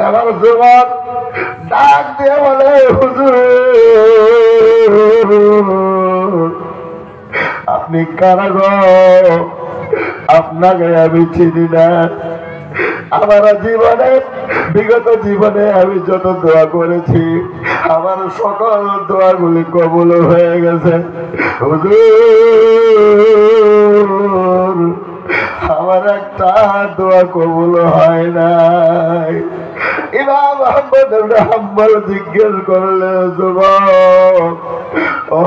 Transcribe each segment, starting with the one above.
এবার যুবক ডাক দিয়ে বলে, হুজুর আপনি কারা গো? আপনাকে আমি চিনি না। আমার জীবনে, বিগত জীবনে আমি যত দোয়া করেছি আমার সকল দোয়াগুলি কবুল হয়ে গেছে। হুজুর আমার একটা দোয়া কবুল হয় নাই। ইমাম আহমদ ইবনে হাম্বল জিজ্ঞেস করলে, যুবক ও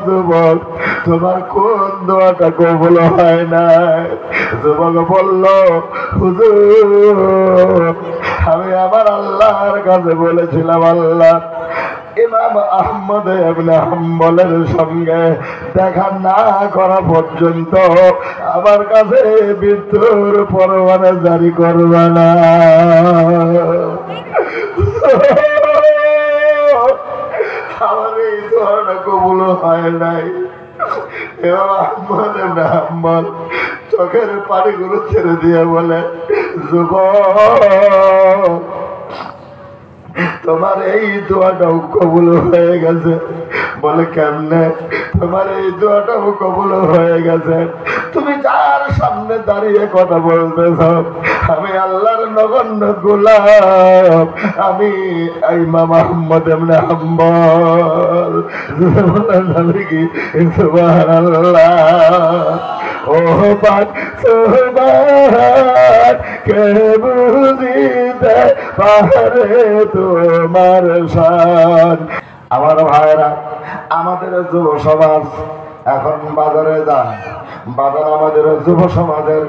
যুবক তোমার কোন দোয়াটা কবুল হয় নাই? যুবক বলল, হুজুর আমি আমার আল্লাহর কাছে বলেছিলাম, আল্লাহ ইমাম আহমদ ইবনে হাম্বলের সঙ্গে দেখা না করা পর্যন্ত আমার কাছে মৃত্যুর পরোয়ানা জারি করবে না। আমার এই দোয়াটা কবুল হয় নাই। ইমাম আহমদ ইবনে হাম্বল চোখের পানিগুলো ছেড়ে দিয়ে বলে, যুবক তোমার এই দোয়াটাও কবুল হয়ে গেছে। বলে কেমনে? তোমার এই দোয়াটাও কবুল হয়ে গেছে। তুমি যার সামনে দাঁড়িয়ে কথা বলতেছ আমি আল্লাহর নগণ্য গোলাম, আমি ইমাম আহমদ ইবনে হাম্বল। কি সুবহানাল্লাহ। ও পাক সুবহান কে বুঝিতে পারে তোমার শান। আমার ভাইরা, আমাদের যুব সমাজ এখন বাজারে যায়, বাজার আমাদের যুব সমাজের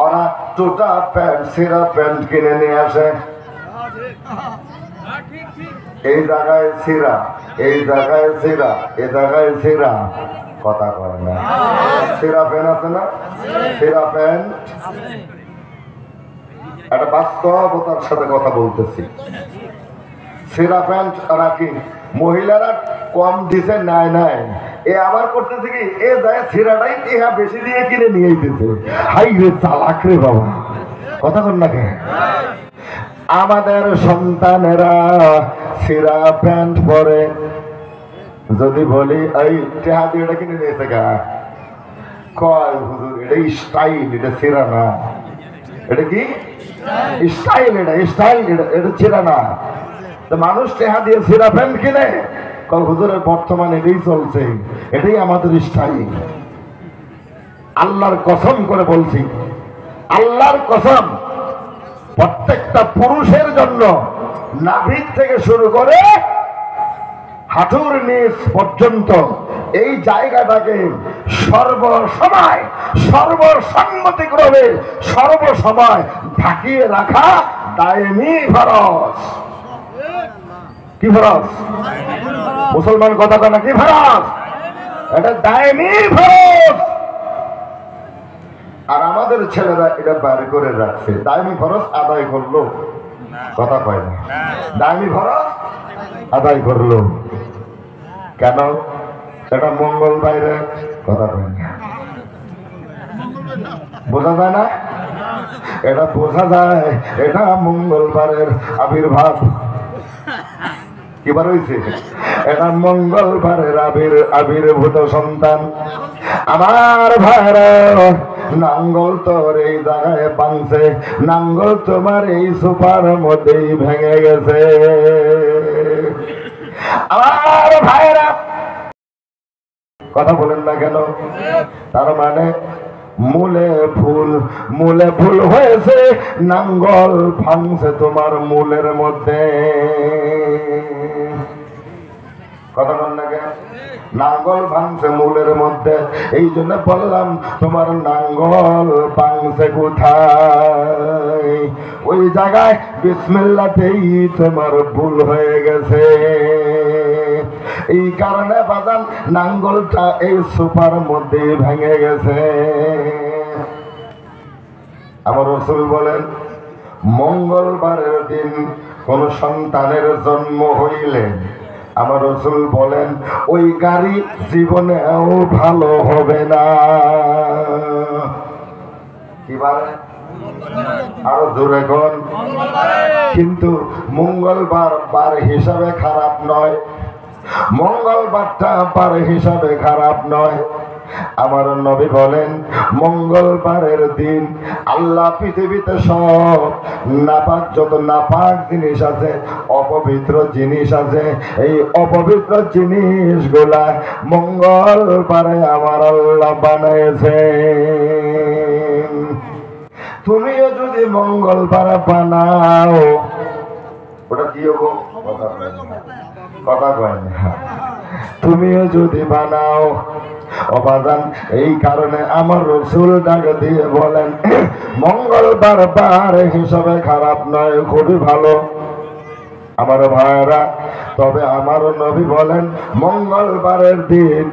ওরা টুটা প্যান্ট, সিরা প্যান্ট কিনে নিয়ে আসে। এই জায়গায় সিরা, এই জায়গায় সিরা, এই জায়গায় সিরা, কথা করে না। সিরা প্যান্ট আছে না? সিরা প্যান্ট একটা বাস্তবতার সাথে কথা বলতেছি। সিরা প্যান্ট রাখি মহিলারা কম দিছে, নাই নাই এ আবার করতেছে কি, এ যায় সিরাটাই ইহা বেশি দিয়ে কিনে নিয়ে দিতে। হাই রে চালাক রে বাবা, কথা কর না কে? আমাদের সন্তানেরা সিরা প্যান্ট পরে, যদি বলি এই টেহা দিয়ে এটা কিনে নিয়েছে গা, কয় হুজুর এটা স্টাইল, এটা সিরা না। এটা কি স্টাইল? এটা স্টাইল, এটা সিরা না। মানুষ টেহা দিয়ে সিরা প্যান্ট কিনে, হুজুরের বর্তমানে এটাই চলছে, এটাই আমাদের স্টাইল। আল্লাহর কসম করে বলছি, আল্লাহর কসম, প্রত্যেকটা পুরুষের জন্য নাভির থেকে শুরু করে হাঁটুর নিচ পর্যন্ত এই জায়গাটাকে সর্বসময় সর্বসম্মতিক্রমে সর্বসময় ঢাকিয়ে রাখা দায়মি ফরজ। কি ফরজ? মুসলমান কথা কয় না, কি ফরজ? এটা দায়মি ফরজ। আর আমাদের ছেলেরা এটা বাইরে করে রাখছে, দায়মি ফরজ আদায় করলো, কথা কয় না। দায়মি ফরজ আদায় করলো কেন? এটা মঙ্গল বাইরে, কথা কয় না। বোঝা যায় না? এটা বোঝা যায়, এটা মঙ্গলবারের আবির্ভাব। কিবার হয়েছে? এটা মঙ্গলবারের আবির্ভূত সন্তান। আমার ভাইরা, নাঙ্গল তোর এই জায়গায় বাংছে, নাঙ্গল তোমার এই সুপার মধ্যেই ভেঙে গেছে। আমার ভাইরা কথা বলেন না কেন? তার মানে মূলে ভুল হয়েছে, নাঙ্গল ভাঙছে তোমার মূলের মধ্যে। কথা বল না কেন? নাঙ্গল ভাঙছে মূলের মধ্যে। এই জন্য বললাম তোমার নাঙ্গল ভাঙছে কোথায়? ওই জায়গায় বিসমিল্লাতেই তোমার ভুল হয়ে গেছে। এই কারণে বাজান নাঙ্গলটা এই সুপার মধ্যে ভেঙে গেছে। আমার রাসূল বলেন, মঙ্গলবারের দিন কোন সন্তানের জন্ম হইলে আমার রাসূল বলেন ওই গাড়ি জীবনেও ভালো হবে না। কি বারে? আরো জোরে কোন? কিন্তু মঙ্গলবার বার হিসাবে খারাপ নয়, মঙ্গলবারটা বার হিসাবে খারাপ নয়। আমার নবী বলেন মঙ্গলবারের দিন আল্লাহ পৃথিবীতে সব নাপাক, যত নাপাক জিনিস আছে, অপবিত্র জিনিস আছে, এই অপবিত্র জিনিসগুলা মঙ্গলবারে আমার আল্লাহ বানাইছে। তুমিও যদি মঙ্গলবার বানাও, ওটা কি হবো কথা কয় না, তুমিও যদি বানাও অবাদান। এই কারণে আমার রসুল ডাক দিয়ে বলেন মঙ্গলবার বার হিসাবে খারাপ নয়, খুবই ভালো আমার ভাইরা। তবে আমার নবী বলেন মঙ্গলবারের দিন,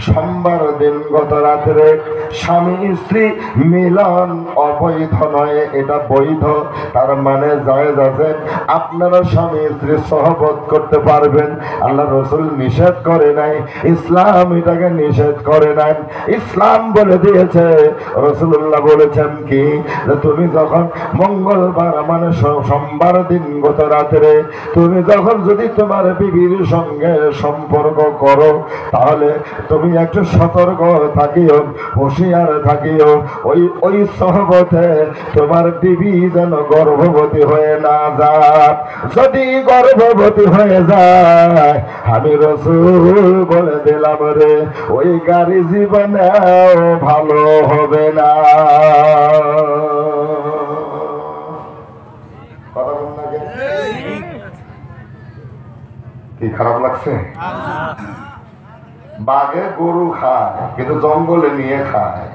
সোমবার দিন গত রাত্রে স্বামী স্ত্রী মিলন অবৈধ নয়, এটা বৈধ। তার মানে জায়েজ আছে, আপনারা স্বামী স্ত্রী সহবত করতে পারবেন। আল্লাহ রসুল নিষেধ করে নাই, ইসলাম এটাকে নিষেধ করে নাই। ইসলাম বলে দিয়েছে, রসুল্লাহ বলেছেন কি, তুমি যখন মঙ্গলবার মানে সোমবার দিন গত রাত্রে তুমি যখন যদি তোমার বিবির সঙ্গে সম্পর্ক করো, তাহলে তুমি একটু সতর্ক থাকিও, হুঁশিয়ার থাকিও, ওই সহবতে তোমার বিবি যেন গর্ভবতী হয়ে না যায়। যদি গর্ভবতী হয়ে যায়, আমি রসুল বলে দিলাম রে, ওই গাড়ি জীবনেও ভালো হবে না। কি খারাপ লাগছে? বাঘে গরু খায় কিন্তু জঙ্গলে নিয়ে খায়,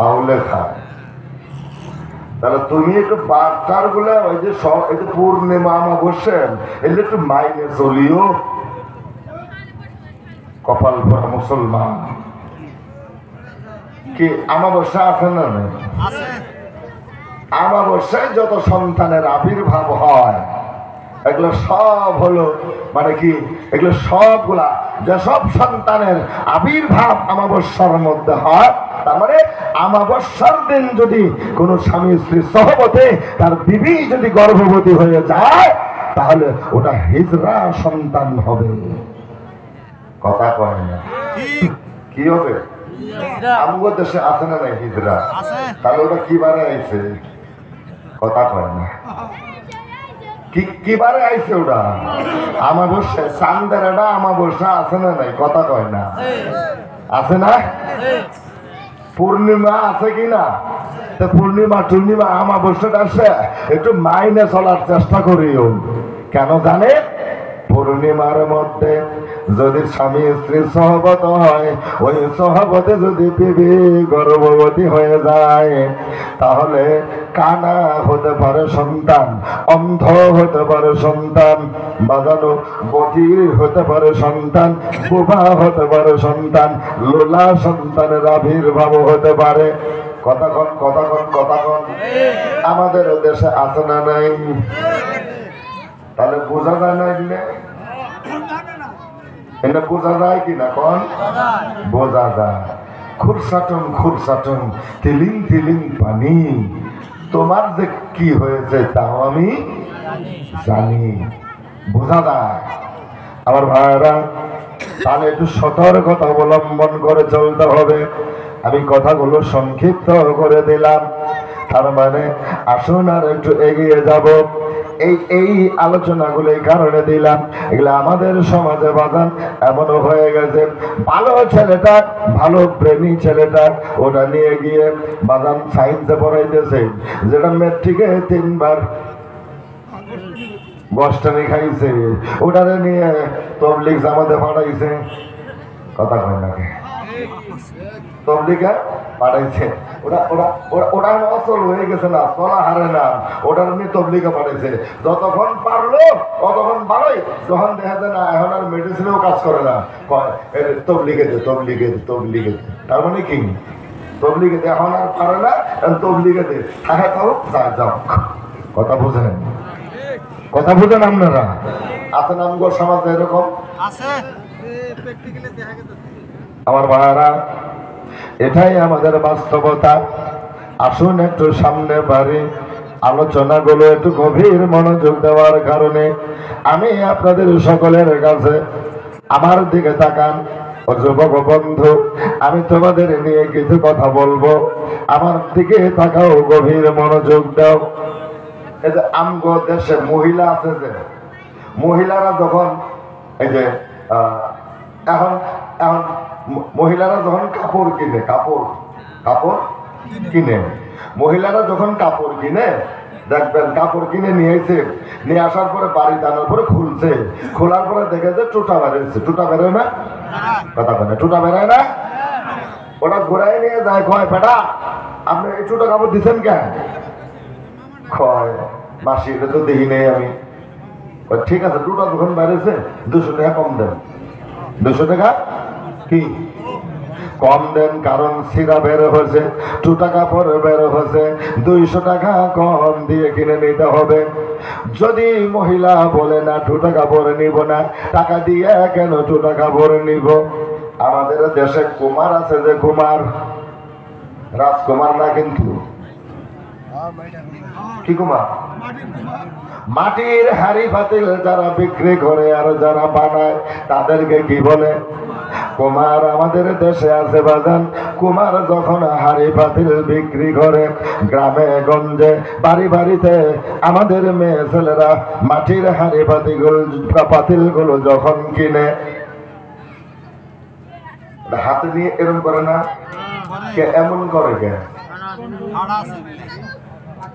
আউলে খায়। তাহলে তুমি একটু বাচ্চার গুলা ওই যে সব একটু পূর্ণিমা বসেন, এলে একটু মাইনে চলিও। কপাল ভরা মুসলমান কি আমাবস্যা আছে না নেই? আমাবস্যায় যত সন্তানের আবির্ভাব হয়, এগুলো সব হলো মানে কি, এগুলো সবগুলা যেসব সন্তানের আবির্ভাব আমাবস্যার মধ্যে হয়, তার মানে আমাবস্যার দিন যদি কোনো স্বামী স্ত্রী সহবতে তার বিবি যদি গর্ভবতী হয়ে যায়, তাহলে ওটা হিজরা সন্তান হবে। কথা কয় না, কি হবে? আমগো দেশে আছে না নাই হিজরা? তাহলে ওটা কি বারে আইছে? কথা কয় না, কি বারে আইছে ওটা? আমাবস্যা, চান্দের এটা আমাবস্যা আছে না নাই? কথা কয় না, আছে না? পূর্ণিমা আছে কি না? পূর্ণিমা টুর্ণিমা আমাবস্যাটা আসে, একটু মাইনে চলার চেষ্টা করিও। কেন জানে? পূর্ণিমার মধ্যে যদি স্বামী স্ত্রী সহবত হয়, ওই সহবতে যদি বিবি গর্ভবতী হয়ে যায়, তাহলে কানা হতে পারে সন্তান, অন্ধ হতে পারে সন্তান, বাজানো বধির হতে পারে সন্তান, বোবা হতে পারে সন্তান, লোলা সন্তানের আবির্ভাব হতে পারে। কথা কন আমাদের দেশে আছে না নাই? তাহলে বোঝা যায় না, এটা বোঝা যায় কিনা? কন বোঝা যায়। খুরসাটন তিলিং তিলিং পানি, তোমার যে কি হয়েছে তাও আমি জানি, বোঝা যায়। আমার ভাইরা, তাহলে একটু সতর্কতা অবলম্বন করে চলতে হবে। আমি কথাগুলো সংক্ষিপ্ত করে দিলাম, তার মানে আসুন আর একটু এগিয়ে যাব। এই আলোচনাগুলো এই কারণে দিলাম, এগুলো আমাদের সমাজে বাজান এমনও হয়ে গেছে, ভালো ছেলেটা, ভালো প্রেমী ছেলেটা, ওটা নিয়ে গিয়ে বাজান সায়েন্সে পড়াইতেছে, যেটা মেট্রিকে 3 বার বস্টানি খাইছে, ওটারে নিয়ে তবলিগ জামাতে পাঠাইছে। কথা কয় নাকি? তবলিগে পাঠাইছে, ওটা অচল হয়ে গেছে না, চলা হারে না, ওটার নিয়ে তবলিগে পাঠাইছে। যতক্ষণ পারলো ততক্ষণ ভালোই, যখন দেখা যায় না এখন আর মেডিসিনেও কাজ করে না, তবলিগে দে। তার মানে কি? তবলিগে দে, এখন আর পারে না, তবলিগে দে, থাকে তাও যাও। কথা বুঝেন আপনারা? আছে নামগো সমাজে এরকম আছে। আমার ভাইরা, এটাই আমাদের বাস্তবতা। আসুন একটু সামনে বাড়ি, আলোচনাগুলো একটু গভীর মনোযোগ দেওয়ার কারণে আমি আপনাদের সকলের কাছে, আমার দিকে তাকান ও যুবক বন্ধু, আমি তোমাদের নিয়ে কিছু কথা বলবো, আমার দিকে তাকাও, গভীর মনোযোগ দাও। এই যে আমগো দেশে মহিলা আছে, যে মহিলারা যখন এই যে এখন এখন মহিলারা যখন কাপড় কিনে, কাপড় কিনে, মহিলারা যখন কাপড় কিনে, দেখবেন কাপড় কিনে নিয়েছে, নিয়ে আসার পরে বাড়িতে আনার পরে খুলছে, খোলার পরে দেখে যে টুটা বেরোচ্ছে। টুটা বেরোয় না? কথা বলে টুটা বেরোয় না? ওটা ঘোরাই নিয়ে যায়, কয় বেটা আপনি এই টুটা কাপড় দিচ্ছেন কেন? কয় মাসি এটা তো দেখি নেই আমি। ঠিক আছে, টুটা যখন বেরোচ্ছে 200 টাকা কম দেন। 200 টাকা কি কম দেন, কারণ সিরা বের হয়েছে, টুটা কাপড় বের হয়েছে, 200 টাকা কম দিয়ে কিনে নিতে হবে। যদি মহিলা বলে না টুটা কাপড় নিব না, টাকা দিয়ে কেন টুটা কাপড় নিব? আমাদের দেশে কুমার আছে, যে কুমার, রাজকুমার না কিন্তু, কি কুমার? মাটির হাড়ি পাতিল যারা বিক্রি করে আর যারা বানায় তাদেরকে কি বলে? কুমার। আমাদের দেশে আছে বাজান, কুমার যখন হাড়ি পাতিল বিক্রি করে, গ্রামে গঞ্জে বাড়ি বাড়িতে আমাদের মেয়ে ছেলেরা মাটির হাড়ি পাতিলগুলো যখন কিনে, হাতে নিয়ে এরম করে না, কে এমন করে? কে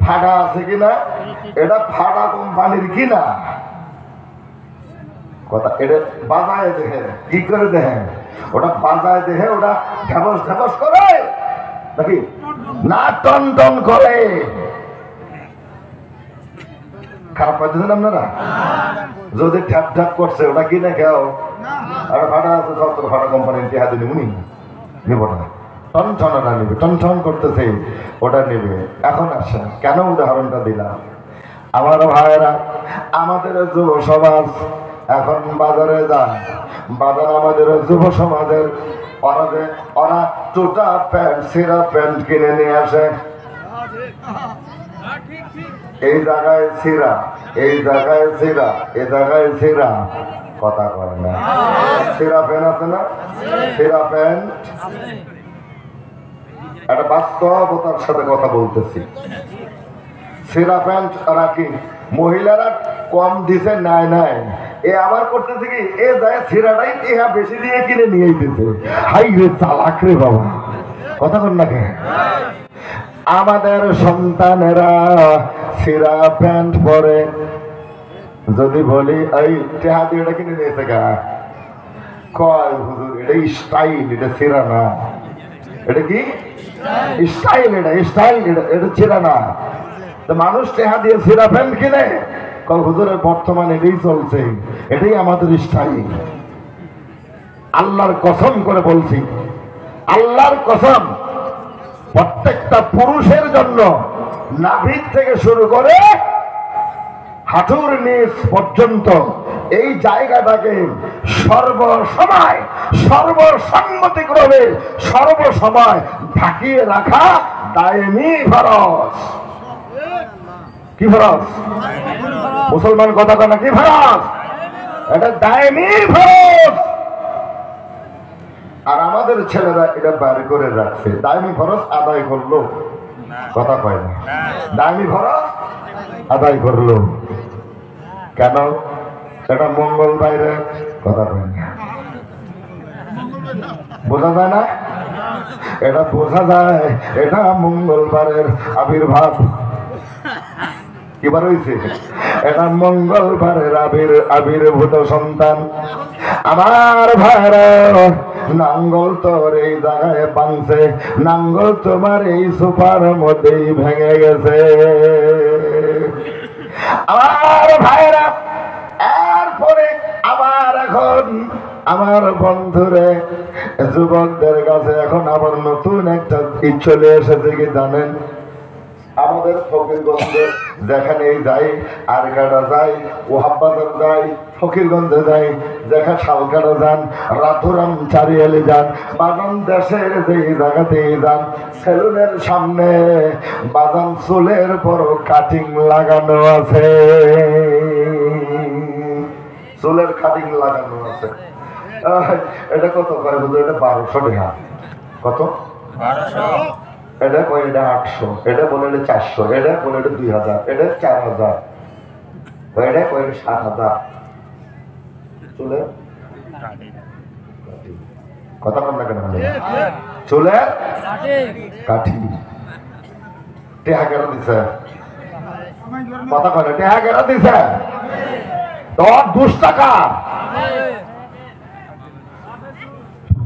ফাটা আছে কিনা? এটা ফাটা কোম্পানির কিনা কথা। এটা বাজায় দেখে, কি করে দেখেন? ওটা বাজায় দেখে, ওটা ঢেবস ঢেবস করে নাকি না টন টন করে? খারাপ পাইতেছেন আপনারা? যদি ঠ্যাপ ঠ্যাপ করছে ওটা কিনে খেও, আর ফাটা আছে সব ফাটা কোম্পানির কি হাতে নিবনি? নিব না, টন টনটা নিবে, টন টন করতেছে ওটা নিবে। এখন আসে কেন উদাহরণটা দিলাম? আমার ভাইয়েরা, আমাদের যুব সমাজ এখন বাজারে যায়, বাজার আমাদের যুব সমাজের ওরা টুটা প্যান্ট, সিরা প্যান্ট কিনে নিয়ে আসে। এই জায়গায় সিরা, এই জায়গায় সিরা, এই জায়গায় সিরা, কথা করে না। সিরা প্যান্ট আছে না? সিরা প্যান্ট, একটা বাস্তবতার সাথে কথা বলতেছি। সিরা প্যান্ট রাখি, মহিলারা কম দিছে, নাই নাই, এ আবার করতেছে কি, এ যায় সিরাটাই ইহা বেশি দিয়ে কিনে নিয়ে দিতেছে। হাই রে চালাক রে বাবা, কথা কর না কেন? আমাদের সন্তানেরা সিরা প্যান্ট পরে, যদি বলি এই টেহা দিয়ে এটা কিনে নিয়েছে গা, কয় হুজুর এটা স্টাইল, এটা সিরা না। এটা কি স্টাইল? এটা স্টাইল, এটা সিরা না। মানুষ টেহা দিয়ে সিরা প্যান্ট কিনে, কয় হুজুরের বর্তমানে এটাই চলছে, এটাই আমাদের স্টাইল। আল্লাহর কসম করে বলছি, আল্লাহর কসম, প্রত্যেকটা পুরুষের জন্য নাভির থেকে শুরু করে হাঁটুর নিচ পর্যন্ত এই জায়গাটাকে সর্বসময় সর্বসম্মতিক্রমে সর্বসময় ঢাকিয়ে রাখা দায়মি ফরজ। কি ফরজ? মুসলমান কথা কেন? কি ফরজ? এটা দায়মি ফরজ। আর আমাদের ছেলেরা এটা বার করে রাখছে, দায়মি ফরজ আদায় করলো, কথা কয় না। দায়মি ফরজ আদায় করলো কেন? এটা মঙ্গল বাইরে, কথা কয় না। বোঝা যায় না? এটা বোঝা যায়, এটা মঙ্গলবারের আবির্ভাব। কিবার হয়েছে? এটা মঙ্গলবারের আবির্ভূত সন্তান। আমার ভাইরা, নাঙ্গল তোর এই জায়গায় বাঁধছে, নাঙ্গল তোমার এই সুপার মধ্যেই ভেঙে গেছে। আমার ভাইরা, এরপরে আবার এখন আমার বন্ধুরে, যুবকদের কাছে এখন আবার নতুন একটা চলে এসেছে, কি জানেন? আমাদের ফকিরগঞ্জে যেখানেই যাই, আরকাটা যাই, ওহাববাজার যাই, ফকিরগঞ্জে যাই, যেখানে শালকাটা যান, রাতুরাম চারিয়ালে যান, বাগান দেশের যেই জায়গাতেই যান, সেলুনের সামনে বাদাম চুলের বড় কাটিং লাগানো আছে, চুলের কাটিং লাগানো আছে। এটা কত করে বুঝলো? এটা 1200 টাকা। কত? 1200। এটা কয় এটা 800, এটা বলে এটা 400, এটা বলে এটা 2000, এটা 4000, এটা কয় এটা 7000। চুলে কথা বল না কেন? চুলে কাঠি টেহা কেন দিছে? কথা কয় টেহা কেন দিছে? তোর 2 টাকা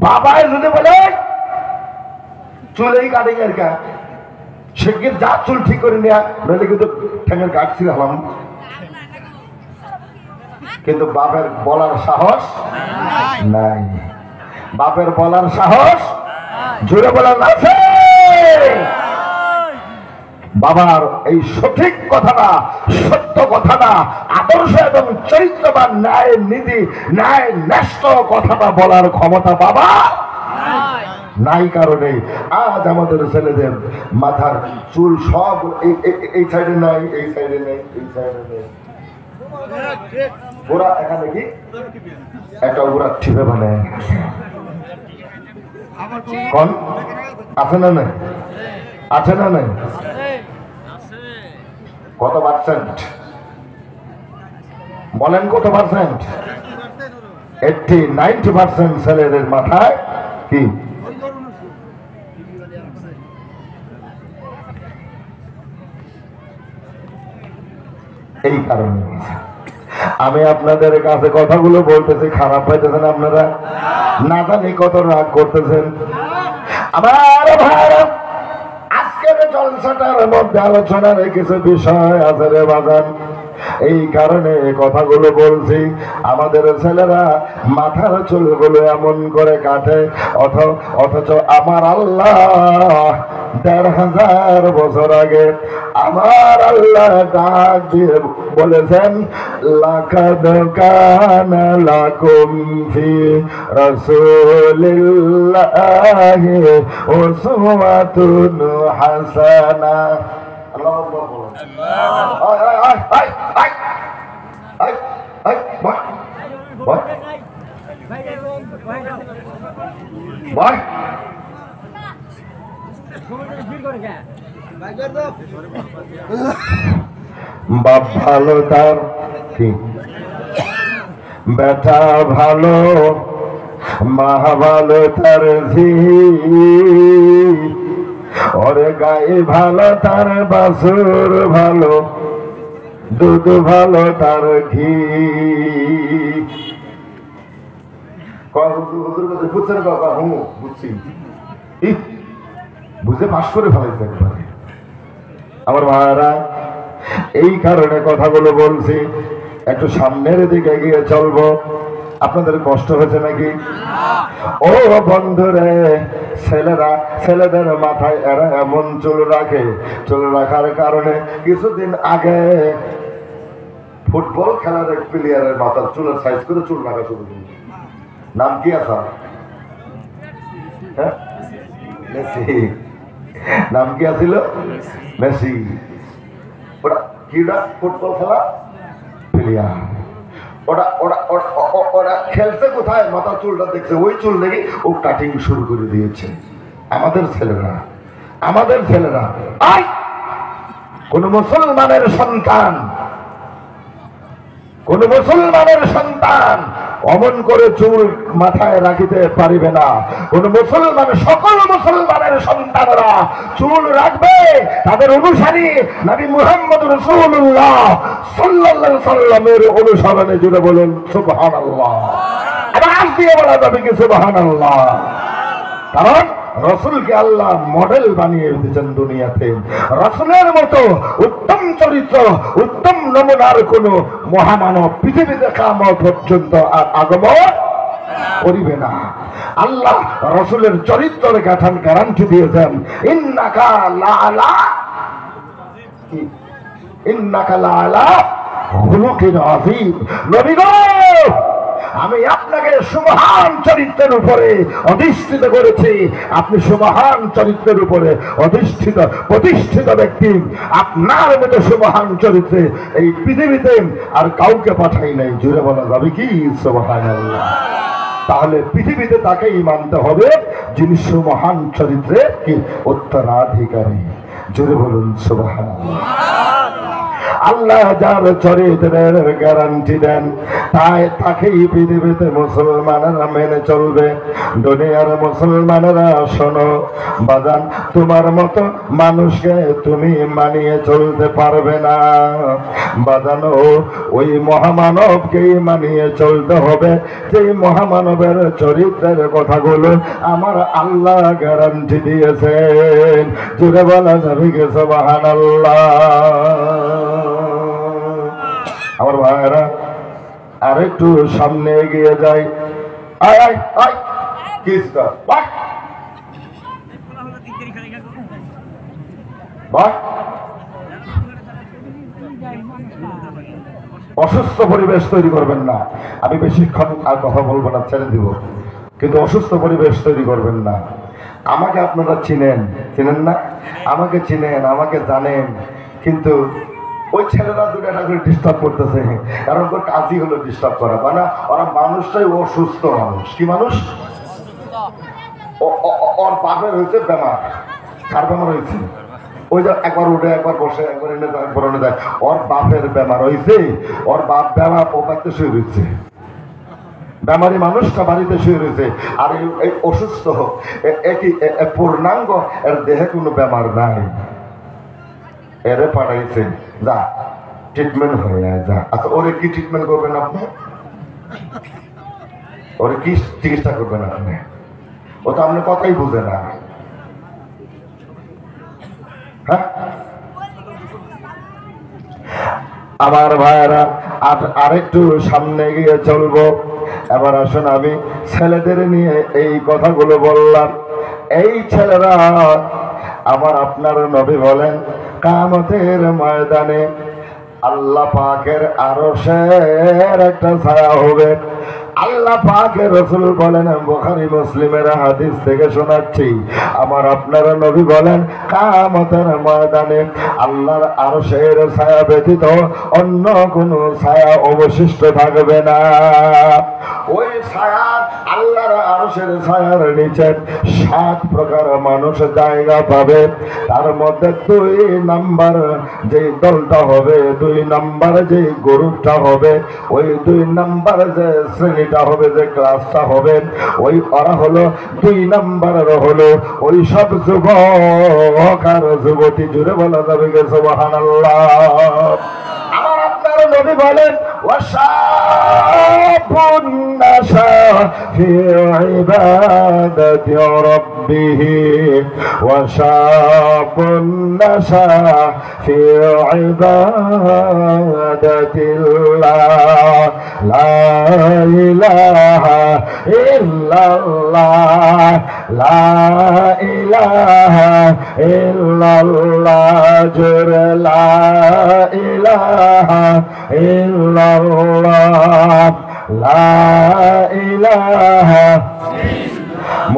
বাবাই যদি বলে চুলেই কাটিং এর কা, সেদিন যা চুল ঠিক করে নেয়া, নইলে কিন্তু ঠ্যাঙের গাছ ছিলাম। কিন্তু বাপের বলার সাহস নাই, বাপের বলার সাহস জোরে বলার আছে। বাবার এই সঠিক কথাটা, সত্য কথাটা, আদর্শ এবং চরিত্রবান ন্যায় নীতি, ন্যায় ন্যস্ত কথাটা বলার ক্ষমতা বাবা নাই। কারণে আজ আমাদের ছেলেদের মাথার চুল সব এই সাইডে নাই, এই সাইডে নেই, এই সাইডে নেই, ওরা এখানে কি একটা ওরা ঠিপে বানায়। কোন আছে না নাই? আছে না নাই? কত পার্সেন্ট বলেন? কত পার্সেন্ট? 80-90% ছেলেদের মাথায় কি এই কারণে আমি আপনাদের কাছে কথাগুলো বলতেছি, খারাপ পাইতেছেন আপনারা? না জানি কত রাগ করতেছেন আমার ভাইরা। আজকের জলসাটার মধ্যে আলোচনার কিছু বিষয় আছে রে বাজান, এই কারণে কথাগুলো বলছি। আমাদের ছেলেরা মাথার চুলগুলো এমন করে কাটে, অথচ আমার আল্লাহ ১৫০০ বছর আগে আমার আল্লাহ ডাক দিয়ে বলেছেন, লাকাদ কানা লাকুম ফি রাসূলিল্লাহি উসওয়াতুন হাসানাহ। আল্লাহু আকবার বলেন। বাপ ভালো তার কি বেটা ভালো, মা ভালো তার ঝি, ওরে গায়ে ভালো তার বাছুর ভালো, দুধ ভালো তার ঘি। বুঝছেন বাবা? বুঝছি, বুঝে পাশ করে ফেলাইছে একবারে আমার ভাইরা। এই কারণে কথাগুলো বলছি, একটু সামনের দিকে এগিয়ে চলবো। আপনাদের কষ্ট হয়েছে নাকি? ও বন্ধুরে, ছেলেরা ছেলেদের মাথায় এরা এমন চুল রাখে, চুল রাখার কারণে কিছুদিন আগে ফুটবল খেলার এক প্লেয়ারের মাথার চুলের সাইজ করে চুল রাখা শুরু করল। নাম কি আছে? মেসি। নাম কি আছিল? মেসি। ওটা কিটা ফুটবল খেলা প্লেয়ার। ওরা খেলছে কোথায়? মাথার চুলটা দেখছে, ওই চুল দেখি ও কাটিং শুরু করে দিয়েছে। আমাদের ছেলেরা আই কোন মুসলমানের সন্তান অমন করে চুল মাথায় রাখিতে পারিবে না। কোন মুসলমান, সকল মুসলমানের সন্তানরা চুল রাখবে তাদের অনুসারী নবী মুহাম্মদ রাসূলুল্লাহ সাল্লাল্লাহু আলাইহি সাল্লামের অনুসরণে। জুড়ে বলুন সুবহানাল্লাহ। আওয়াজ দিয়ে বলা যাবে কি সুবহানাল্লাহ? কারণ রসুলকে আল্লাহ মডেল বানিয়ে দিয়েছেন দুনিয়াতে। রসুলের মতো উত্তম চরিত্র, উত্তম নমুনার কোন মহামানব পৃথিবীতে কিয়ামত পর্যন্ত আর আগমন করিবে না। আল্লাহ রসুলের চরিত্রের গাঠান গ্যারান্টি দিয়েছেন, ইন্নাকা লাআলা কি ইন্নাকা লাআলা খুলুকিন আযীম। নবী গো, আমি আপনাকে সুমহান চরিত্রের উপরে অধিষ্ঠিত করেছি। আপনি সুমহান চরিত্রের উপরে অধিষ্ঠিত প্রতিষ্ঠিত ব্যক্তি। আপনার মতো সুমহান চরিত্রে এই পৃথিবীতে আর কাউকে পাঠাই নাই। জুড়ে বলা যাবে কি সুবহানাল্লাহ? তাহলে পৃথিবীতে তাকেই মানতে হবে যিনি সুমহান চরিত্রের কি উত্তরাধিকারী। জুড়ে বলুন সুবহানাল্লাহ। আল্লাহ যার চরিত্রের গ্যারান্টি দেন তাই তাকেই পৃথিবীতে মুসলমানেরা মেনে চলবে। দুনিয়ার মুসলমানেরা শোনো বাজান, তোমার মতো মানুষকে তুমি মানিয়ে চলতে পারবে না বাজানো। ওই মহামানবকেই মানিয়ে চলতে হবে যেই মহামানবের চরিত্রের কথাগুলো আমার আল্লাহ গ্যারান্টি দিয়েছেন। জুড়ে বলা যাবে কি সুবহানাল্লাহ? আমার ভাইরা আরেকটু সামনে এগিয়ে যাই। আয় আয় আয় কিসটা বাহ বাহ। অসুস্থ পরিবেশ তৈরি করবেন না। আমি বেশিক্ষণ আর কথা বলবো না, ছেড়ে দিব, কিন্তু অসুস্থ পরিবেশ তৈরি করবেন না। আমাকে আপনারা চিনেন না? আমাকে চিনেন, আমাকে জানেন, কিন্তু ওই ছেলেরা দুটা করে ডিস্টার্ব করতেছে। কারণ ওর কাজই হলো ডিস্টার্ব করা। মানে ওরা মানুষটাই অসুস্থ মানুষ। কি মানুষ? ওর বাপের হয়েছে বেমার। কার বেমার হয়েছে? ওই যে একবার উঠে একবার বসে একবার এনে যায় একবার এনে যায়। ওর বাপের বেমার হয়েছে। ওর বাপ বেমার ও বাড়িতে শুয়ে রয়েছে। বেমারি মানুষটা বাড়িতে শুয়ে রয়েছে। আর এই অসুস্থ একই পূর্ণাঙ্গ, এর দেহে কোনো বেমার নাই। এরে পাঠাইছে যা ট্রিটমেন্ট হয়ে যা। আচ্ছা ওরে কি ট্রিটমেন্ট করবেন আপনি? ওরে কি চিকিৎসা করবেন আপনি? ও তো আপনি কথাই বুঝে না। হ্যাঁ আমার ভাইয়েরা, আরেকটু সামনে গিয়ে চলবো। এবার আসুন, আমি ছেলেদের নিয়ে এই কথাগুলো বললাম। এই ছেলেরা আমার আপনার নবী বলেন কিয়ামতের ময়দানে আল্লাহ পাকের আরশের একটা ছায়া হবে। আল্লাহ পাকের রাসূল বলেন, বুখারী মুসলিমের হাদিস থেকে শোনাচ্ছি, আমার আপনার নবী বলেন কিয়ামতের ময়দানে আল্লাহর আরশের ছায়া ব্যতীত অন্য কোনো ছায়া অবশিষ্ট থাকবে না। ওই ছায়া আল্লাহর আরশের ছায়ার নিচে 7 প্রকার মানুষ জায়গা পাবে। তার মধ্যে 2 নাম্বার যে দলটা হবে, 2 নাম্বার যে গ্রুপটা হবে, ওই 2 নাম্বার যে শ্রেণীটা হবে, যে ক্লাসটা হবে, ওই ওরা হলো 2 নাম্বারের হলো ওই সব যুবক আর যুবতী। জুড়ে বলা যাবে গে সুবহানাল্লাহ। আমার আপনার নবী বলেন ওয়াশাবুন নাশা ফি ইবাদাতি রাব্বিহি ওয়াশাবুন নাশা ফি ইবাদাতিল্লাহ লা ইলাহা ইল্লাল্লাহ লা ইলাহা ইল্লাল্লাহ জুরে লা ইলাহা ইল্লাল্লাহ লা ইলাহা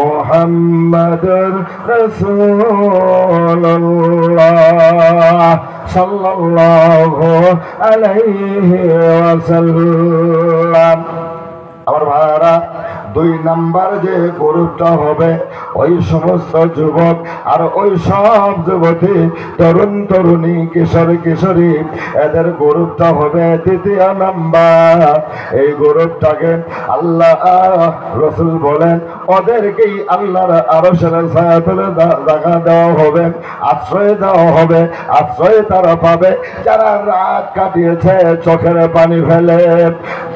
মুহাম্মাদুর রাসূলুল্লাহ সাল্লাল্লাহু আলাইহি ওয়াসাল্লাম। আমার ভাইরা, 2 নাম্বার যে গ্রুপটা হবে ওই সমস্ত যুবক আর ওই সব যুবতী, তরুণ তরুণী, কিশোর কিশোরী, এদের গ্রুপটা হবে 2য় নাম্বার। এই গ্রুপটাকে আল্লাহ রাসূল বলেন ওদেরকেই আল্লাহর আরশের ছায়াতলে জায়গা দেওয়া হবে, আশ্রয় দেওয়া হবে। আশ্রয় তারা পাবে যারা রাত কাটিয়েছে চোখের পানি ফেলে,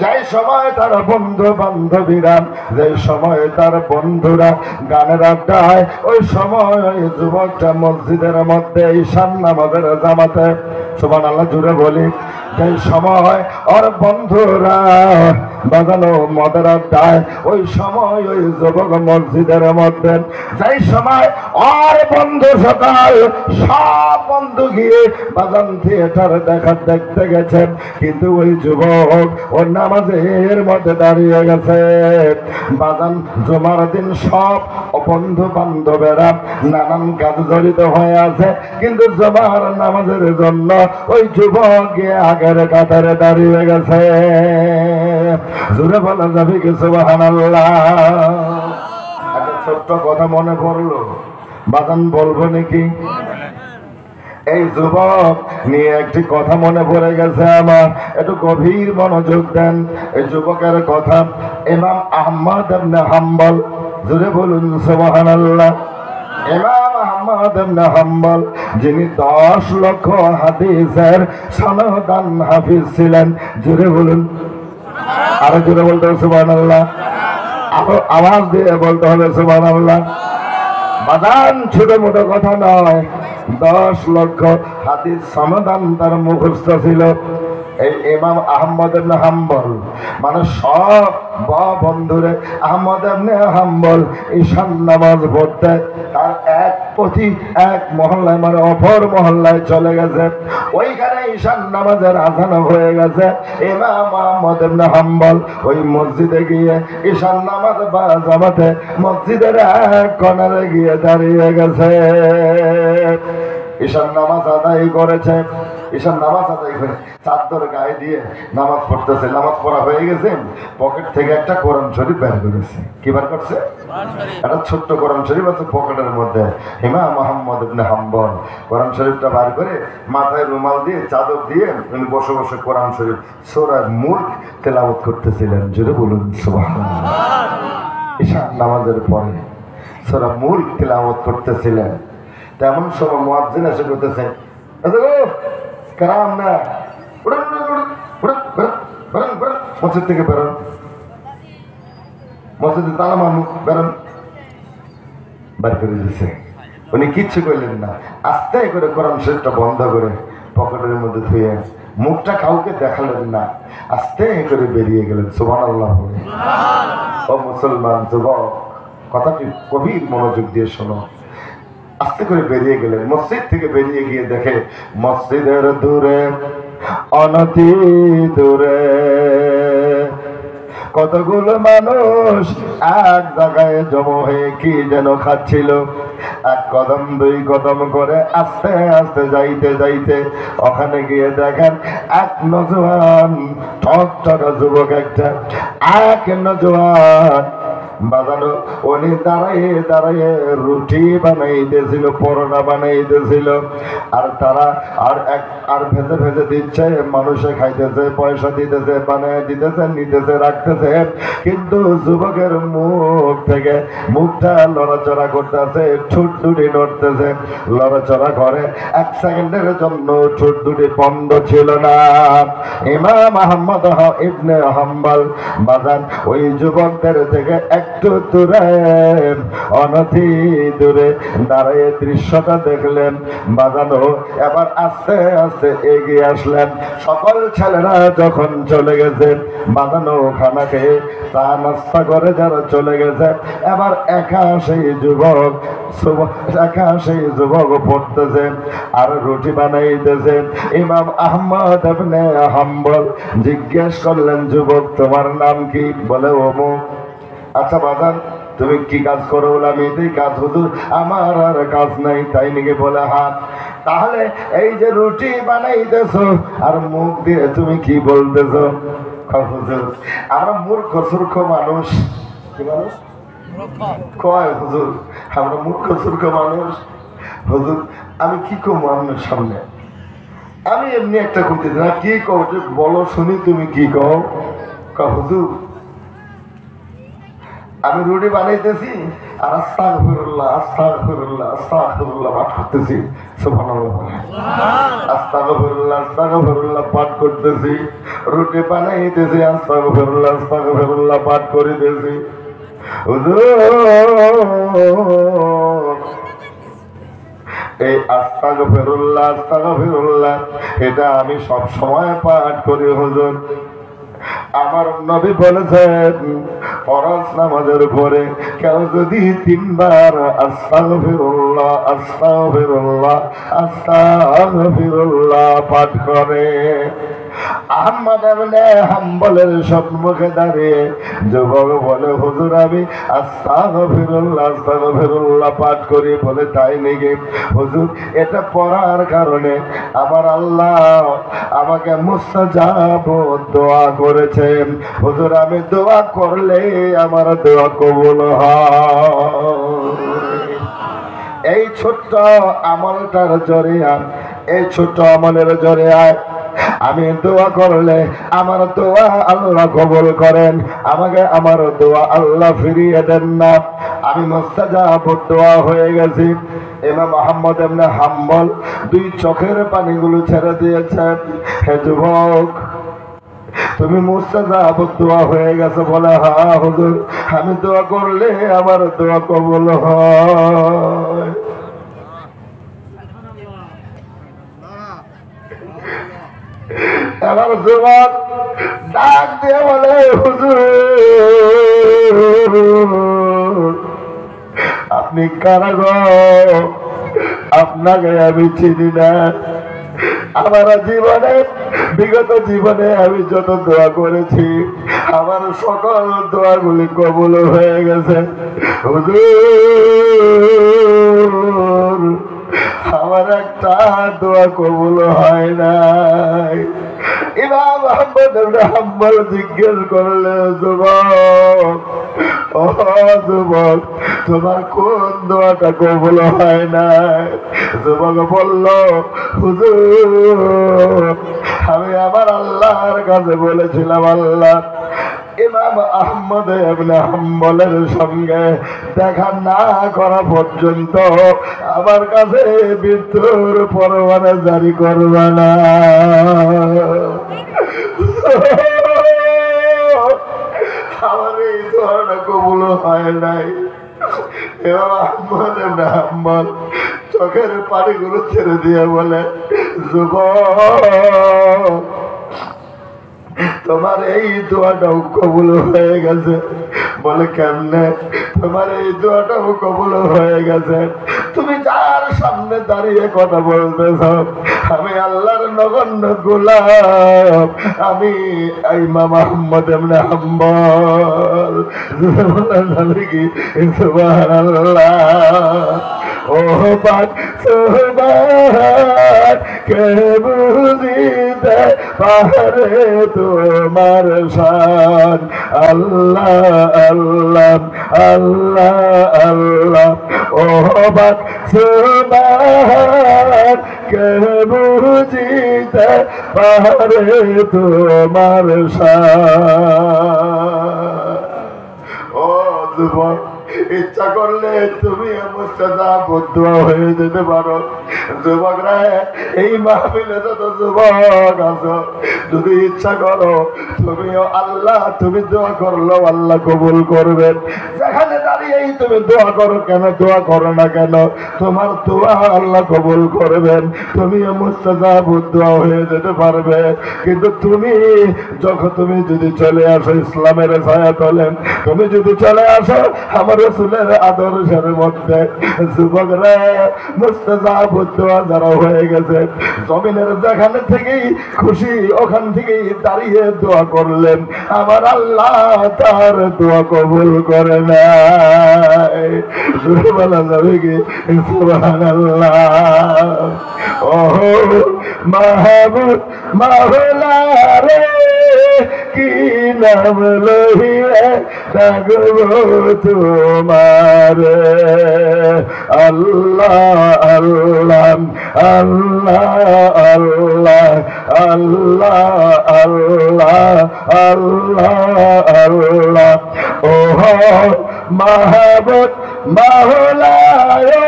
যাই সময় তার বন্ধু বান্ধবীরা, যে সময় তার বন্ধুরা গানের আড্ডায়, ওই সময় ওই যুবকটা মসজিদের মধ্যে ঈশান নামাজের জামাতে, সুবহানাল্লাহ জুড়ে বলি, যে সময় ওর বন্ধুরা বাজানো মদের আড্ডায় ওই সময় ওই যুবক মসজিদের মধ্যে যেই সময় আর বন্ধু সকাল সব বন্ধু গিয়ে বাজান থিয়েটার দেখতে গেছেন, কিন্তু ওই যুবক ওর নামাজের মধ্যে দাঁড়িয়ে গেছে। বাজান জুমার দিন সব বন্ধু বান্ধবেরা নানান কাজ জড়িত হয়ে আছে, কিন্তু জুমার নামাজের জন্য ওই যুবক গিয়ে আগের কাতারে দাঁড়িয়ে গেছে। জোরে বলা যাবে কি সুবহানাল্লাহ? একটা ছোট্ট কথা মনে পড়লো, বাজান বলবো নাকি? এই যুবক নিয়ে একটি কথা মনে পড়ে গেছে আমার, একটু গভীর মনোযোগ দেন। এই যুবকের কথা ইমাম আহমদ ইবনে হাম্বল, জোরে বলুন সুবহানাল্লাহ। ইমাম আহমদ ইবনে হাম্বল যিনি 10 লক্ষ হাদিসের সনদান হাফিজ ছিলেন, জোরে বলুন, আরো জোরে বলতে হবে সুবহানাল্লাহ, আরো আওয়াজ দিয়ে বলতে হবে সুবহানাল্লাহ। বাদান ছোট মোটো কথা নয়, 10 লক্ষ হাদিস সমাধান তার মুখস্থ ছিল। এই ইমাম আহমদ ইবনে হাম্বল মানে সব বন্ধুরে আহমদ ইবনে হাম্বল ঈশান নামাজ পড়তে তার এক মহল্লায় মানে অপর মহল্লায় চলে গেছে। ওইখানে ঈশান নামাজের আযান হয়ে গেছে। ইমাম আহমদ ইবনে হাম্বল ওই মসজিদে গিয়ে ঈশান নামাজ বা জামাতে মসজিদের এক কোণারে গিয়ে দাঁড়িয়ে গেছে। ঈশান নামাজ আদায় করেছে। ঈশান নামাজ আদায় করে চাদর গায়ে দিয়ে নামাজ পড়তেছে। নামাজ পড়া হয়ে গেছে, পকেট থেকে একটা কোরআন শরীফ বের করেছে। কি বার করছে? একটা ছোট্ট কোরআন শরীফ আছে পকেটের মধ্যে। ইমাম আহমদ ইবনে হাম্বল কোরআন শরীফটা বার করে মাথায় রুমাল দিয়ে চাদর দিয়ে উনি বসে বসে কোরআন শরীফ সূরা মুলক তেলাওয়াত করতেছিলেন। জোরে বলুন সুবহানাল্লাহ। ঈশান নামাজের পরে সূরা মুলক তেলাওয়াত করতেছিলেন। তেমন সময় মুয়াজ্জিন এসে বলতেছে, কারাম না, মসজিদ থেকে বেরোন, মসজিদে তালা মারুন, বেরোন। বার করে দিয়েছে। উনি কিচ্ছু করলেন না, আস্তে করে কোরআন শরীফটা বন্ধ করে পকেটের মধ্যে থুয়ে মুখটা কাউকে দেখালেন না, আস্তে করে বেরিয়ে গেলেন। সুবহানাল্লাহ। ও মুসলমান যুবক, কথাটি গভীর মনোযোগ দিয়ে শোনো। আস্তে করে বেরিয়ে গেলেন। মসজিদ থেকে বেরিয়ে গিয়ে দেখে মসজিদের দূরে অনতি দূরে কতগুলো মানুষ এক জায়গায় জমা হয়ে কি যেন খাচ্ছিল। এক কদম দুই কদম করে আস্তে আস্তে যাইতে যাইতে ওখানে গিয়ে দেখেন এক নজওয়ান টকটকা যুবক একটা, এক নজওয়ান বাজানো উনি দাঁড়াইয়ে দাঁড়াইয়ে রুটি বানাইতেছিল, পরোটা বানাইতেছিল। আর তারা আর ভেজে ভেজে দিচ্ছে, মানুষে খাইতেছে, পয়সা দিতেছে, বানাই দিতেছে, নিতেছে, রাখতেছে। কিন্তু যুবকের মুখ থেকে মুখটা লড়াচড়া করতেছে, ঠোঁট দুটি নড়তেছে, লড়াচড়া করে। 1 সেকেন্ডের জন্য ঠোঁট দুটি বন্ধ ছিল না। ইমাম আহমদ ইবনে হাম্বল বাজান ওই যুবকদের থেকে একটু দূরে অনতি দূরে দাঁড়িয়ে দৃশ্যটা দেখলেন। বাজানো এবার আস্তে আস্তে এগিয়ে আসলেন। সকল ছেলেরা যখন চলে গেছে, বাজানো খানা খেয়ে চা নাস্তা করে যারা চলে গেছে, এবার একা সেই যুবক পড়তেছে আর রুটি বানাইতেছে। ইমাম আহমদ ইবনে হাম্বল জিজ্ঞেস করলেন, যুবক তোমার নাম কি? বলে অমুক। আচ্ছা বাজান তুমি কি কাজ করো? বলে আমি এটাই কাজ। হুজুর আমার আর কাজ নাই। তাই নাকি? বলে হ্যাঁ। তাহলে এই যে রুটি বানাইতেছো আর মুখ দিয়ে তুমি কি বলতেছো? হুজুর আমরা মূর্খ সূর্খ মানুষ। কি মানুষ কয় হুজুর? আমরা মূর্খ সূর্খ মানুষ। হুজুর আমি কি কমো আপনার সামনে? আমি এমনি একটা কইতেছি না। কি কও? বলো শুনি তুমি কি কও? হুজুর আমি রুটি বানাইতেছি আর আস্তাগফিরুল্লাহ আস্তাগফিরুল্লাহ আস্তাগফিরুল্লাহ পাঠ করতেছি। সুবহানাল্লাহ। আস্তাগফিরুল্লাহ আস্তাগফিরুল্লাহ পাঠ করতেছি, রুটি বানাইতেছি, আস্তাগফিরুল্লাহ আস্তাগফিরুল্লাহ পাঠ করিতেছি। হুজুর এই আস্তাগফিরুল্লাহ আস্তাগফিরুল্লাহ এটা আমি সব সময় পাঠ করি হুজুর। আমার নবী বলেছেন ফরজ নামাজের পরে কেউ যদি 3 বার আস্তাগফিরুল্লাহ আস্তাগফিরুল্লাহ আস্তাগফিরুল্লাহ পাঠ করে, আহমদ ইবনে হাম্বলের সম্মুখে দাঁড়িয়ে যুবক বলে হুজুর আমি আস্তাগফিরুল্লাহ আস্তাগফিরুল্লাহ পাঠ করি। বলে তাই নাকি হুজুর? এটা পড়ার কারণে আমার আল্লাহ আমাকে মুস্তাজাব দোয়া করেছেন। হুজুর আমি দোয়া করলে আমার দোয়া কবুল হয়। এই ছোট্ট আমলটার জরিয়া, এই ছোট্ট আমলের জরিয়ায় আমি দোয়া করলে আমার দোয়া আল্লাহ কবুল করেন, আমাকে আমার দোয়া আল্লাহ ফিরিয়ে দেন না। আমি মুস্তাজাব দোয়া হয়ে গেছি। ইমাম আহমদ ইবনে হাম্বল 2 চোখের পানিগুলো ছেড়ে দিয়েছেন। হে যুবক, তুমি মুস্তাজাব দোয়া হয়ে গেছে? বলে হ্যাঁ হুজুর, আমি দোয়া করলে আমার দোয়া কবুল হয়। এবার যুবক ডাক দিয়ে বলে হুজুর আপনি কারা গো? আপনাকে আমি চিনি না। আমার জীবনে, বিগত জীবনে আমি যত দোয়া করেছি আমার সকল দোয়াগুলি কবুল হয়ে গেছে। হুজুর আমার একটা দোয়া কবুল হয় নাই। ইমাম আহমদ ইবনে হাম্বল জিজ্ঞেস করলে যুবক, ও যুবক তোমার কোন দোয়াটা কবুল হয় নাই? যুবক বলল হুজুর আমি আমার আল্লাহর কাছে বলেছিলাম আল্লাহ ইমাম আহমদ ইবনে হাম্বলের সঙ্গে দেখা না করা পর্যন্ত আমার কাছে মৃত্যুর পরোয়ানা জারি করবে না। আমার এই দোয়াটা কবুল হয় নাই। ইমাম আহমদ ইবনে হাম্বল চোখের পানিগুলো ছেড়ে দিয়ে বলে যুবক তোমার এই দোয়াটাও কবুল হয়ে গেছে। বলে কেমনে? তোমার এই দোয়াটাও কবুল হয়ে গেছে। তুমি যার সামনে দাঁড়িয়ে কথা বলতেছ আমি আল্লাহর নগণ্য গোলাম, আমি ইমাম আহমদ ইবনে হাম্বল। সুবহানাল্লাহ। ও পাক সুবহান কে বুঝিতে পারে তোমার শান। আল্লাহ আল্লাহ আল্লাহ আল্লাহ। ও পাক সুবহান কে বুঝিতে পারে তোমার শান। ও যুবক ইচ্ছা করলে তুমি মুস্তাজাব দোয়া হয়ে যেতে পারো। যুবকরা এই মাহফিলে যত যুবক আছো যদি ইচ্ছা করো তুমিও আল্লাহ, তুমি দোয়া করলো আল্লাহ কবুল করবেন। যেখানে দাঁড়িয়েই তুমি দোয়া করো কেন, দোয়া করো না কেন, তোমার দোয়া আল্লাহ কবুল করবেন। তুমিও মুস্তাজাব দোয়া হয়ে যেতে পারবে। কিন্তু তুমি যদি চলে আসো ইসলামের ছায়া তলে, তুমি যদি চলে আসো আমার রাসূলের আদর্শের মধ্যে, যুবকরা মুস্তাজাব দোয়া যারা হয়ে গেছে জমিনের যেখানে থেকেই খুশি ওখান থেকেই দাঁড়িয়ে দোয়া করলেন, আমার আল্লাহ তার দোয়া কবুল করে নাই। বলা যাবে কি সুবহানাল্লাহ। ও মাহবুব মাওলা রে কি নাম লইলে ডাকবো তোমার। আল্লাহ আল্লাহ আল্লাহ আল্লাহ আল্লাহ আল্লাহ আল্লাহ আল্লাহ। ও মাহবুব মাওলা রে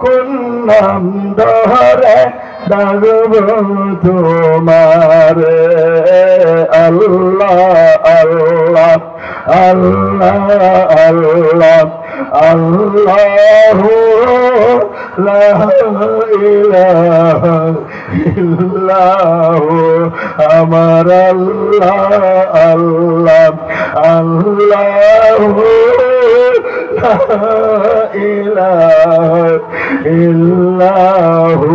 কোন নাম ধরে ডাকবো তোমারে আল্লাহ আল্লাহ আল্লাহ আল্লাহ আল্লাহু লা ইলাহা ইল্লাহু আমার আল্লাহ আল্লাহ আল্লাহু লা ইলাহা ইল্লাহু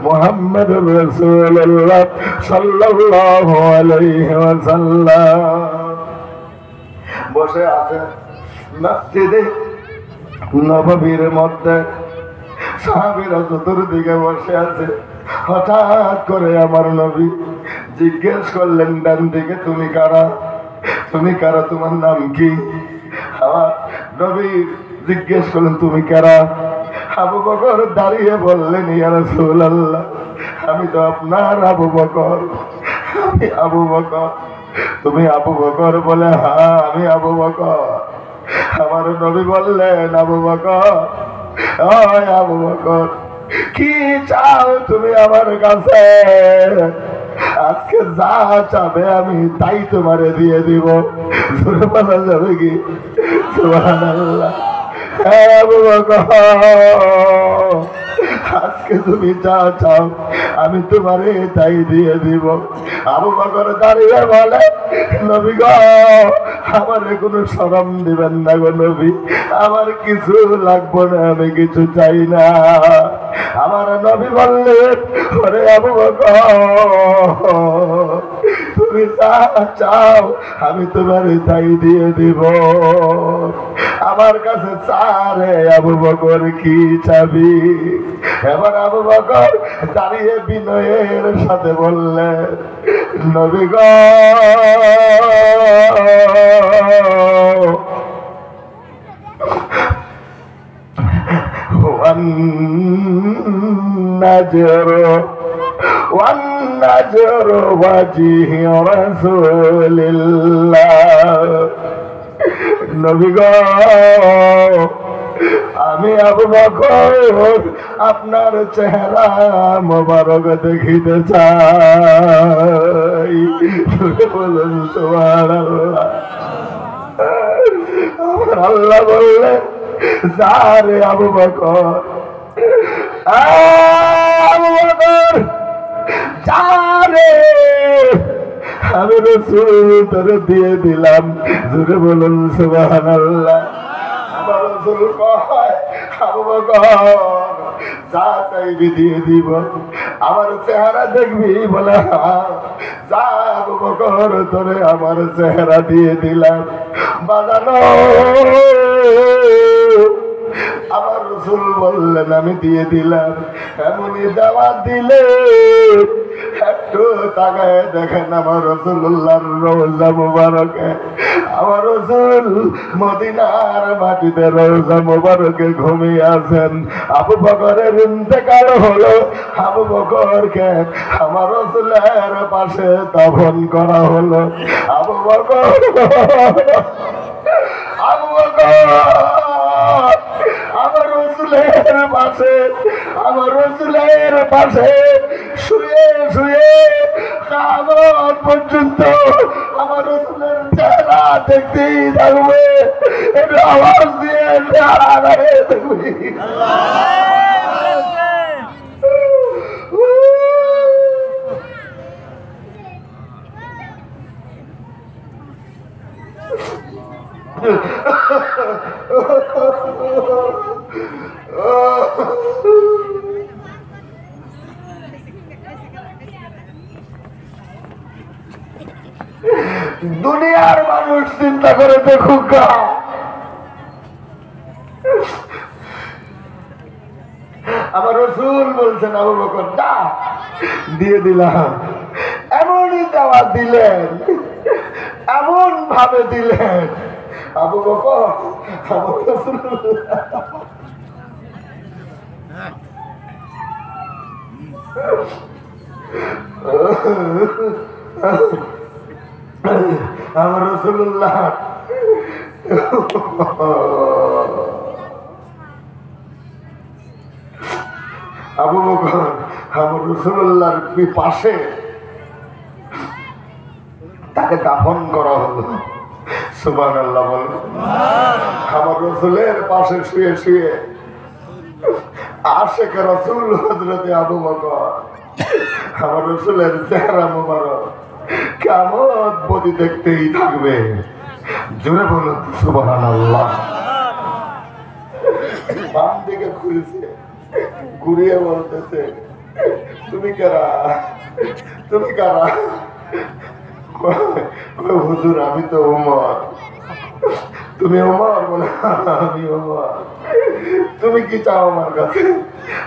মুহাম্মাদুর রাসূলুল্লাহ সাল্লাল্লাহু আলাইহি ওয়াসাল্লাম। বসে আছে মসজিদে নববীর মধ্যে, সাহাবীরা চতুর্দিকে বসে আছে। হঠাৎ করে আমার নবী জিজ্ঞেস করলেন, ডান দিকে তুমি কারা? তুমি কারা? তোমার নাম কি? আমার নবী জিজ্ঞেস করলেন, তুমি কারা? আবু বকর দাঁড়িয়ে বললেন, ইয়া রাসূলুল্লাহ, আমি তো আপনার আবু বকর, আমি আবু বকর। তুমি আবু বকর? বলে, হ্যাঁ আমি আবু বকর। আমার নবী বললেন, আবু বকর, ওই আবু বকর, কি চাও তুমি আমার কাছে? আজকে যা চাবে আমি তাই তোমারে দিয়ে দিব। জোরে বলা যাবে কি? সুবহানাল্লাহ। আবু বকর, আজকে তুমি যা চাও আমি তোমারে তাই দিয়ে দিব। আবু বকর দাঁড়িয়ে বলে, নবী গো, আমারে কোনো শরম দিবেন না গো নবী, আমার কিছু লাগবে না, আমি কিছু চাই না। আমার নবী বললেন, ওরে আবু বকর, তুমি যা চাও আমি তোমারে তাই দিয়ে দিব। আমার কাছে চারে আবু বকর, কি চাবি? এবার আবু বকর দাঁড়িয়ে বিনয়ের সাথে বললেন, নবী গো, والنجر وجه رسول الله। নবী গো, আমি আবু বকর আপনার চেহারা মোবারক দেখিতে চাই। বলুন সুবহানাল্লাহ। আমার আল্লাহ বললেন, যা রে আবু বকর, আবু বকর যা রে, আমি রাসূল তোরে দিয়ে দিলাম। জোরে বলুন সুবহানাল্লাহ। আমার রাসূল কয়, আবু বকর যা চাইবি দিয়ে দিব, আমার চেহারা দেখবি? বলে, হ্যাঁ। যা আবু বকর, তোরে আমার চেহারা দিয়ে দিলাম। বাজানো, আমার রাসূল বললেন, আমি দিয়ে দিলাম। এমনই দাওয়াত দিলে একটু তাকায় দেখেন আমার রাসূলুল্লাহর রওজা মুবারকে। আমার রাসূল মদিনার মাটিতে রওজা মুবারকে ঘুমিয়ে আছেন। আবু বকরের ইন্তেকাল হলো, আবু বকরকে আমার রাসূলের পাশে দাফন করা হলো। আবু বকর, আবু বকর আমার রাসূলের পাশে, আমার রাসূলের পাশে শুয়ে শুয়ে কিয়ামত পর্যন্ত আমার রাসূলের চেহারা দেখতেই থাকবে। এটা আওয়াজ দিয়ে দাঁড়ায় দেখবি। দুনিয়ার মানুষ চিন্তা করে দেখুক, আমার রাসূল বলছেন, আবু বকর যা, দিয়ে দিলাম। এমনই দাওয়াত দিলেন, এমন ভাবে দিলেন, আবু বকর আমার রাসূল আমার রাসূলুল্লাহ আবু বকর আমার রাসূলুল্লাহর পাশে তাকে দাফন করা হলো। সুবহানাল্লাহ বলো। আমার রাসূলের পাশে শুয়ে শুয়ে আশিক রাসূল হযরত আবু বকর আমার রাসূলের চেহারা মোবারক কিয়ামত পর্যন্ত দেখতেই থাকবে। জোরে বলুন সুবহানাল্লাহ। বাম দিকে ঘুরেছে, ঘুরিয়ে বলতেছে, তুমি কারা, তুমি কারা? হুজুর আমি তো ওমর। তুমি ওমর? বলে আমি ওমর। তুমি কি চাও আমার কাছে?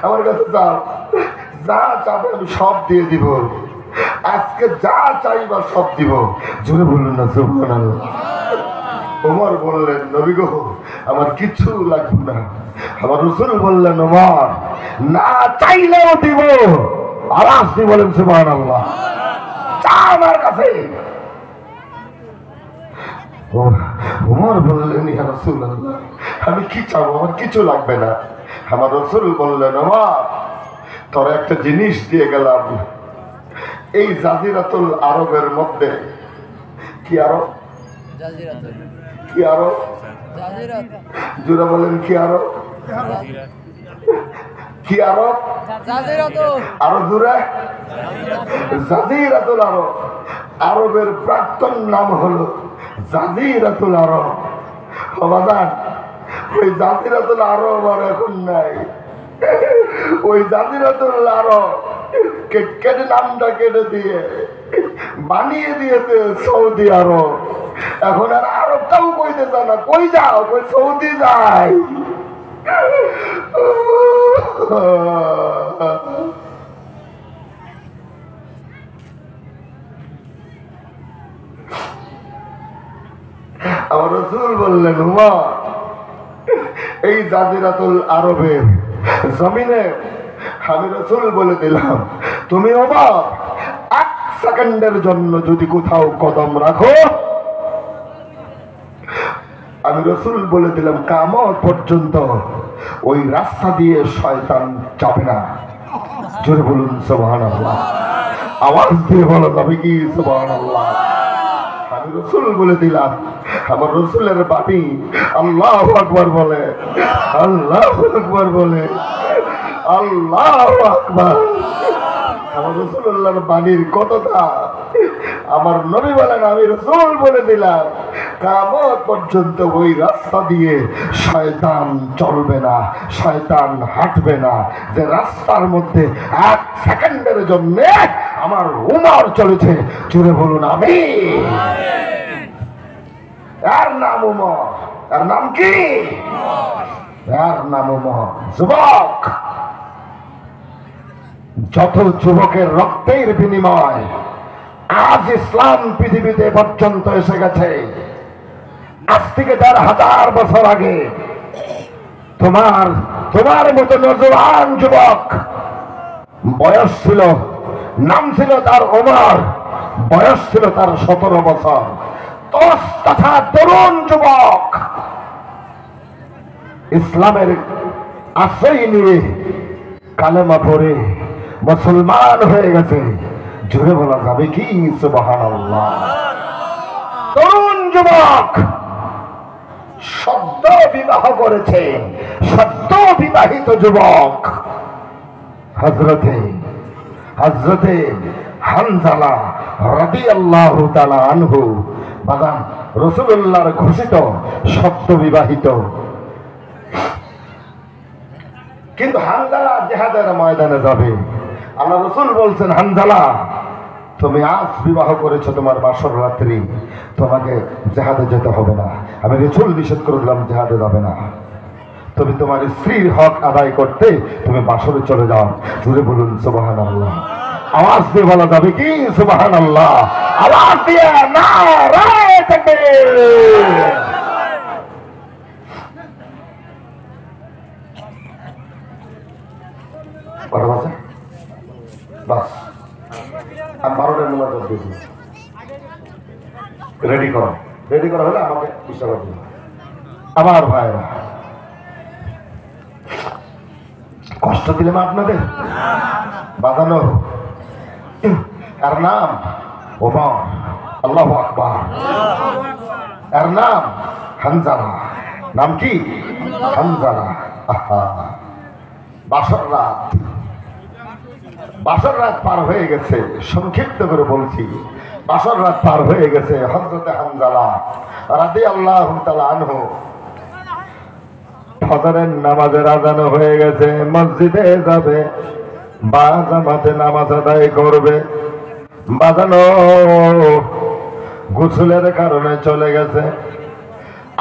আমার কাছে চাও, যা চাবে আমি সব দিয়ে দিব। আজকে যা চাইবা সব দিব। জোরে বলুন না সুবহানাল্লাহ। ওমর বললেন, নবী গো আমার কিছু লাগবে না। আমার রাসূল বললেন, ওমর না চাইলেও দিব। আওয়াজ দিয়ে বলেন সুবহানাল্লাহ। চা আমার কাছে। ওমর বললেন, ইয়া রাসূলুল্লাহ আমি কি চাবো? আমার কিছু লাগবে না। আমার রাসূল বললেন, ওমর তোর একটা জিনিস দিয়ে গেলাম। এই জাজিরাতুল আরবের মধ্যে, কি আরব? কি আরব? জোরে বলেন কি আরব? কি আরব? আরো জোরে। জাজিরাতুল আরব। আরবের প্রাক্তন নাম হলো জাজিরাতুল আরব। বাবাজান ওই জাজিরাতুল আরব আর এখন নাই। ওই জাজিরাতুল আরব কেটে নামটা কেটে দিয়ে বানিয়ে দিয়েছে সৌদি আরব। এখন আর আরবটাও কইতে চায় না। কই যাও? কই সৌদি যাই। আমার রাসূল বললেন, উমর এই জাজিরাতুল আরবের জমিনে আমি রাসূল বলে দিলাম, তুমি ওমর এক সেকেন্ডের জন্য যদি কোথাও কদম রাখো, আমি রাসূল বলে দিলাম কিয়ামত পর্যন্ত ওই রাস্তা দিয়ে শয়তান যাবে না। জোরে বলুন সুবহানাল্লাহ। আওয়াজ দিয়ে বলো তবে কি সুবহানাল্লাহ। আমি রাসূল বলে দিলাম। আমার রাসূলের বাণী আল্লাহু আকবার বলে, আল্লাহু আকবার বলে, আল্লাহু আকবার। আমার রাসূলুল্লাহর বাণীর কতটা আমার নবী বলেন, আমি রাসূল বলে দিলাম কিয়ামত পর্যন্ত ওই রাস্তা দিয়ে শয়তান চলবে না, শয়তান হাঁটবে না। যে রাস্তার মধ্যে এক সেকেন্ডের জন্য আমার উমর চলেছে, জুড়ে বলুন আমিন। এর নাম উমর। এর নাম কি? এর নাম উমর। যুবক, যত যুবকের রক্তের বিনিময় আজ ইসলাম পৃথিবীতে পর্যন্ত এসে গেছে। আজ থেকে ১,৫০০ বছর আগে তোমার মতো নজওয়ান যুবক বয়স ছিল, নাম ছিল তার ওমর, বয়স ছিল তার ১৭ বছর। তথা তরুণ যুবক ইসলামের আশ্রয় নিয়ে কালেমা পড়ে মুসলমান হয়ে গেছে। জোরে বলা যাবে কি সুবহানাল্লাহ। তরুণ যুবক সদ্য বিবাহ করেছে, সদ্য বিবাহিত যুবক হযরতে হানজালা রাদিয়াল্লাহু তাআলা আনহু বাজান রাসূলুল্লাহর ঘোষিত সদ্য বিবাহিত। কিন্তু হানজালা জিহাদের ময়দানে যাবে। আল্লাহ রাসূল বলছেন, হানজালা তুমি আজ বিবাহ করেছো, তোমার বাসর রাত্রি, তোমাকে জিহাদে যেতে হবে না। আমি রাসূল নিষেধ করে দিলাম জিহাদে যাবে না। তুমি তোমার স্ত্রীর হক আদায় করতে তুমি বাসরে চলে যাও। জুড়ে বলুন সুবহানাল্লাহ। আওয়াজ দিয়ে বলা যাবে কি সুবহানাল্লাহ। আওয়াজ দিয়ে নারায়ে তাকবীর। কটা বাজে? বাস আমি 12টার নামাজ দিয়েছি। রেডি করা হলে আমাকে ইশারা দিন। আমার ভাইরা কষ্ট দিলাম আপনাদের? বাজানো এর নাম ওমর, আল্লাহু আকবার। এর নাম হানজালা। নাম কি? হানজালা। বাসর রাত পার হয়ে গেছে, সংক্ষিপ্ত করে বলছি, বাসর রাত পার হয়ে গেছে। হযরতে হানজালা রাদিয়াল্লাহু তাআলা আনহু ফজরের নামাজের আযান হয়ে গেছে, মসজিদে যাবে বা জামাতে নামাজ আদায় করবে। বাজানো গোসলের কারণে চলে গেছে।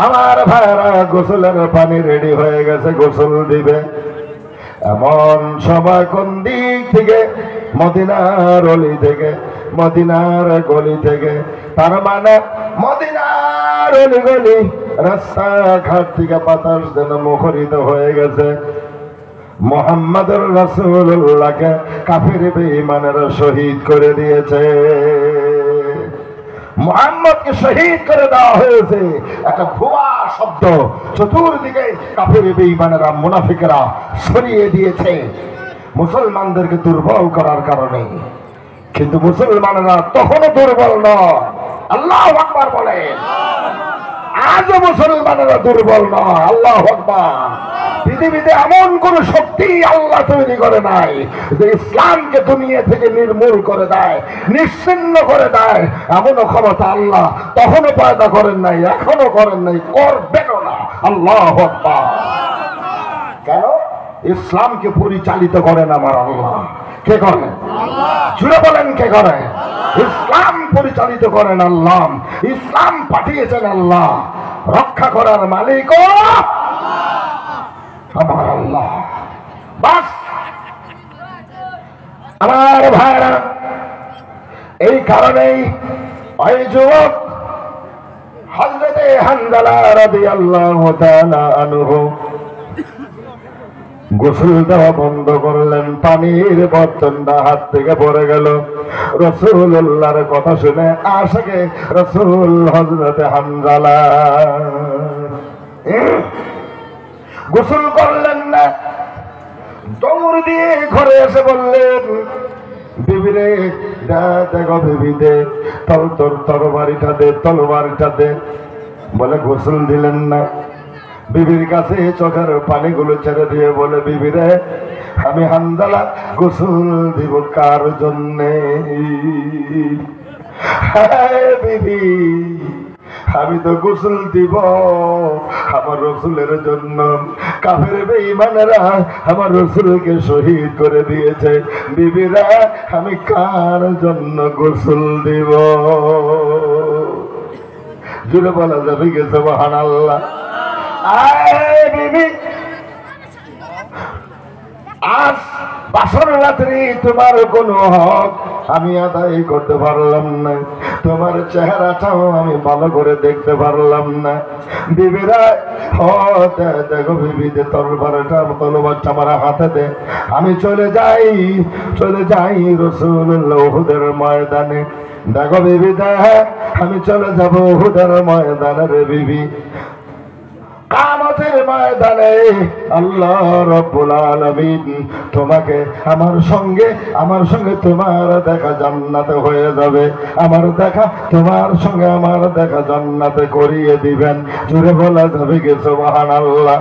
আমার ভাইরা গোসলের পানি রেডি হয়ে গেছে, গোসল দিবে। এমন সময় কোন দিক থেকে? মদিনার অলি থেকে, মদিনার গলি থেকে। তার মানে মদিনার অলি গলি, রাস্তাঘাট থেকে বাতাস যেন মুখরিত হয়ে গেছে। মুহাম্মদুর রাসূলুল্লাহকে কাফির বেঈমানেরা শহীদ করে দিয়েছে। মুহাম্মদকে শহীদ করে দেওয়া হয়েছে। একটা ভুয়া শব্দ চতুর্দিকে কাফির বেঈমানেরা, মুনাফিকেরা ছড়িয়ে দিয়েছে মুসলমানদেরকে দুর্বল করার কারণে। কিন্তু মুসলমানেরা তখনও দুর্বল নয়। আল্লাহু আকবার বলেন। আজও মুসলমানেরা দুর্বল নয়। আল্লাহু আকবার। পৃথিবীতে এমন কোন শক্তি আল্লাহ তৈরি করে নাই যে ইসলামকে দুনিয়া থেকে নির্মূল করে দেয়, নিশ্চিহ্ন করে দেয়। এমনও ক্ষমতা আল্লাহ তখনও পয়দা করেন নাই, এখনো করেন নাই, করবেনও না। আল্লাহু আকবার। কেন? ইসলামকে পরিচালিত করেন আমার আল্লাহ। কে করেন? জুড়ে বলেন, কে করেন? ইসলাম পরিচালিত করেন আল্লাহ। ইসলাম পাঠিয়েছেন আল্লাহ। রক্ষা করার মালিক আমার আল্লাহ। বাস আমার ভাইরা, এই কারণেই ওই যুবক হযরতে হানজালা রাদিয়াল্লাহু তাআলা আনহু গোসল দেওয়া বন্ধ করলেন। পানির বর্তনটা হাত থেকে পড়ে গেল। রাসূলুল্লাহর কথা শুনে আশিকে রাসূল হযরতে হানজালা গোসল করলেন না, দৌড় দিয়ে ঘরে এসে বললেন, বিবিরে দেখো, বিবি দে তোর তরবারিটা দে, তরবারিটা দে। বলে গোসল দিলেন না। বিবির কাছে চোখের পানিগুলো ছেড়ে দিয়ে বলে, বিবিরে আমি হানজালা গোসল দিব কার জন্যে? হ্যাঁ বিবি, আমি তো গোসল দিব আমার রসুলের জন্য। কাফের বেঈমানেরা আমার রসুলকে শহীদ করে দিয়েছে। বিবিরা আমি কার জন্য গোসল দিব? জুড়ে বলা যাবে কি সুবহানাল্লাহ। আয় বিবি, আজ বাসর রাত্রি তোমার কোনো হক আমি আদায় করতে পারলাম না, তোমার চেহারাটাও আমি ভালো করে দেখতে পারলাম না। বিবিরা দেখো, বিবি দে তরবারটা, তরবারটা আমার হাতে দে, আমি চলে যাই রাসূলুল্লাহ উহুদের ময়দানে। দেখো বিবি দেখ, আমি চলে যাব উহুদের ময়দানে রে বিবি। কিয়ামতের ময়দানে আল্লাহ রাব্বুল আলামিন তোমাকে আমার সঙ্গে তোমার দেখা জান্নাতে হয়ে যাবে। আমার দেখা তোমার সঙ্গে আমার দেখা জান্নাতে করিয়ে দিবেন। জোরে বলা যাবে কি সুবহানাল্লাহ।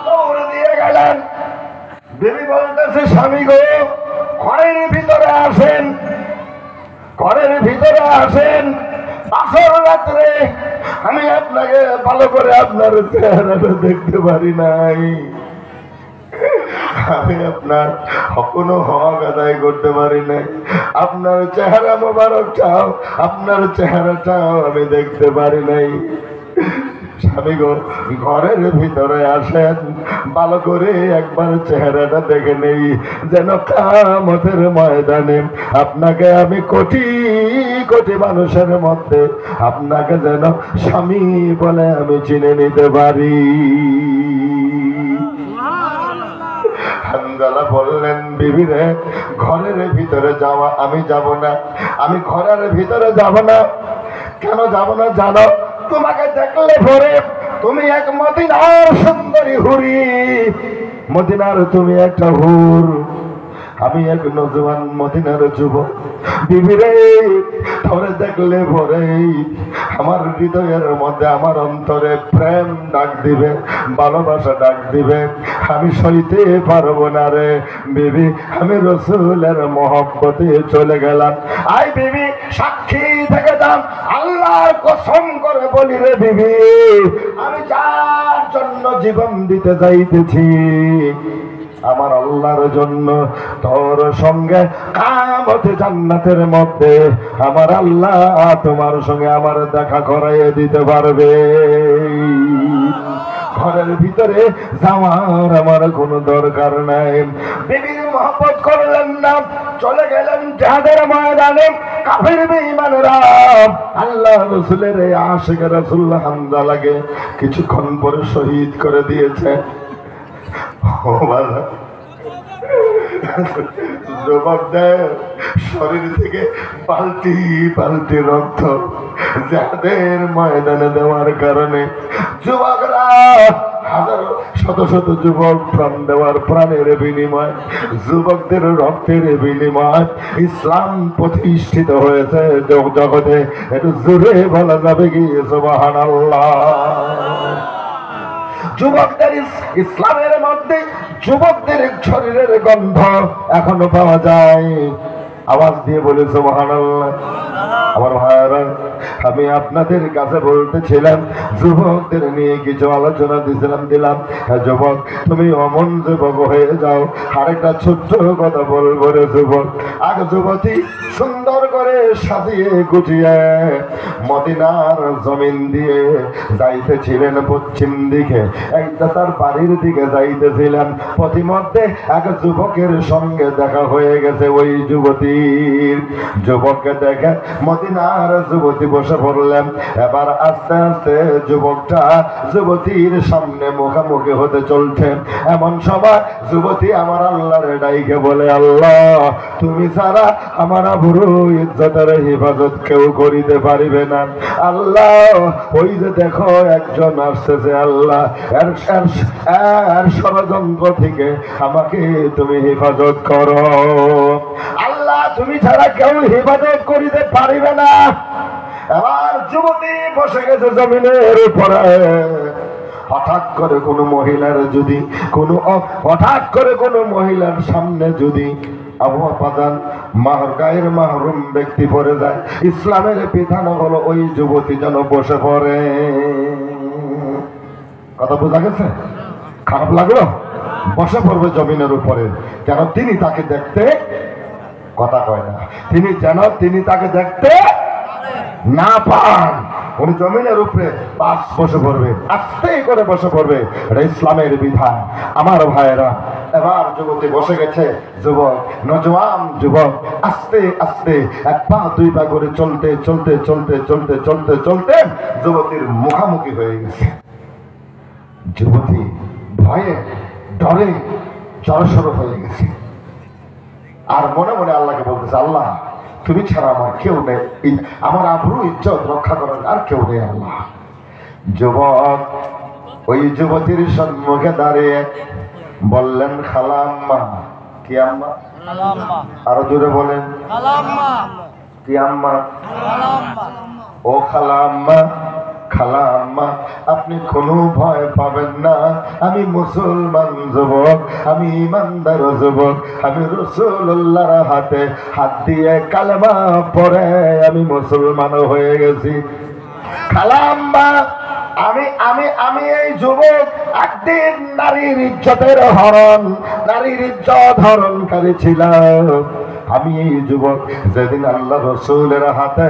দৌড় দিয়ে গেলেন। বিবি বলতেছে, স্বামী গো, ঘরের ভিতরে আসেন, ঘরের ভিতরে আসেন। আসর রাত্রে আমি আপনাকে ভালো করে আপনার চেহারাটা দেখতে পারি নাই। আমি আপনার কোনো হক আদায় করতে পারি নাই। আপনার চেহারা মোবারকটাও, আপনার চেহারাটাও আমি দেখতে পারি নাই। স্বামী গো, ঘরের ভিতরে আসেন, ভালো করে একবার চেহারাটা দেখে নেই, যেন কিয়ামতের ময়দানে আপনাকে আমি কোটি কোটি মানুষের মধ্যে আপনাকে যেন স্বামী বলে আমি চিনে নিতে পারি। হানজালা বললেন, বিবিরে ঘরের ভিতরে যাওয়া আমি যাব না, আমি ঘরের ভিতরে যাব না। কেন যাব না জানো? তোমাকে দেখলে পরে তুমি এক মদিনার সুন্দরী হুরি, মদিনার তুমি একটা হুর, আমি এক নজওয়ান মদিনার যুবক। বিবি রে, তোরে দেখলে পরে আমার হৃদয়ের মধ্যে, আমার অন্তরে প্রেম ডাক দিবে, ভালোবাসা ডাক দিবে, আমি সইতে পারবো না রে বিবি, আমি রসুলের মহব্বতে চলে গেলাম। আই বিবি, সাক্ষী থেকে যান, আল্লাহর কসম করে বলি রে বিবি, আমি যার জন্য জীবন দিতে যাইতেছি আমার আল্লাহর জন্য, তোর সঙ্গে কামতে জান্নাতের মধ্যে আমার আল্লাহ তোমার সঙ্গে আমার দেখা করাইয়ে দিতে পারবে। ঘরের ভিতরে যাওয়ার আমার কোনো দরকার নাই। বিবির মহব্বত করলেন না, চলে গেলেন জিহাদের ময়দানে। কাফির বেঈমানরা আল্লাহ রাসূলের আশিক রাসূল হামজা লাগে কিছুক্ষণ পরে শহীদ করে দিয়েছে। যুবকদের শরীর থেকে পাল্টি পাল্টি রক্ত যাদের ময়দানে দেওয়ার কারণে যুবকরা হাজারো শত শত যুবক প্রাণ দেওয়ার প্রাণের বিনিময়, যুবকদের রক্তের বিনিময় ইসলাম প্রতিষ্ঠিত হয়েছে জগতে। একটু জোরে বলা যাবে কি সুবহানাল্লাহ। যুবকদের ইসলামের মধ্যে যুবকদের শরীরের গন্ধ এখনো পাওয়া যায়। আওয়াজ দিয়ে বলে সুবহানাল্লাহ। আমার ভাইরা, আমি আপনাদের কাছে বলতেছিলাম, যুবকদের নিয়ে কিছু আলোচনা দিলাম। হ্যাঁ যুবক, তুমি অমন যুবক হয়ে যাও। আরেকটা ছোট্ট কথা বলবো রে যুবক, আগে যুবতী সুন্দর করে সাজিয়ে গুছিয়ে মদিনার জমিন দিয়ে যাইতেছিলেন পশ্চিম দিকে, একটা তার বাড়ির দিকে যাইতেছিলেন। পথিমধ্যে এক যুবকের সঙ্গে দেখা হয়ে গেছে। ওই যুবককে দেখে মদিনার যুবতী বসে পড়লেন। এবার আস্তে আস্তে যুবকটা যুবতীর সামনে মুখামুখি হতে চলছে। এমন সময় যুবতী আমার আল্লাহর ডাইকে বলে, আল্লাহ তুমি ছাড়া আমার আবরু ইজ্জতের হেফাজত কেউ করিতে পারিবে না। আল্লাহ ওই যে দেখো একজন আসতেছে, আল্লাহ এর ষড়যন্ত্র থেকে আমাকে তুমি হেফাজত করো। আল্লাহ তুমি ছাড়া কেউ হেফাজত করিতে পারিবে না। এবার যুবতী বসে গেছে জমিনের উপরে। হঠাৎ করে কোনো মহিলার সামনে যদি গায়ের মাহরুম ব্যক্তি পড়ে যায়, ইসলামের বিধান হলো ওই যুবতী যেন বসে পড়ে। কথা বোঝা গেছে? খারাপ লাগলো? বসে পড়বে জমিনের উপরে, কেন তিনি তাকে দেখতে, কথা কয় না, তিনি তাকে দেখতে না পান। উনি জমিনের উপরে বসে পড়বে, আস্তে করে বসে পড়বে। এটা ইসলামের বিধান। আমার ভাইয়েরা, এবার যুবতী বসে গেছে। যুবক, নজওয়ান যুবক আস্তে আস্তে এক পা দুই পা করে চলতে চলতে চলতে চলতে চলতে চলতে যুবতীর মুখামুখি হয়ে গেছে। যুবতী ভয়ে ডরে জড়সড় হয়ে গেছে, আর মনে মনে আল্লাহকে বলতেছে, আল্লাহ তুমি ছাড়া আমার কেউ নেই, আমার আবরু ইজ্জত রক্ষা করার আর কেউ নেই আল্লাহ। যুবক ওই যুবতীর সম্মুখে দাঁড়িয়ে বললেন, খালা আম্মা। কি আম্মা? আরো জোরে বলেন, কি আম্মা? ও খালা আম্মা, খালা আম্মা আপনি কোনো ভয় পাবেন না, আমি মুসলমান যুবক, আমি ইমানদার যুবক, আমি রাসূলুল্লাহর হাতে হাত দিয়ে কালেমা পড়ে আমি মুসলমান হয়ে গেছি। খালা আম্মা, আমি এই যুবক একদিন নারীর ইজ্জতের নারীর ইজ্জত হরণকারী ছিলাম। আমি এই যুবক যেদিন আল্লাহ রাসূলের হাতে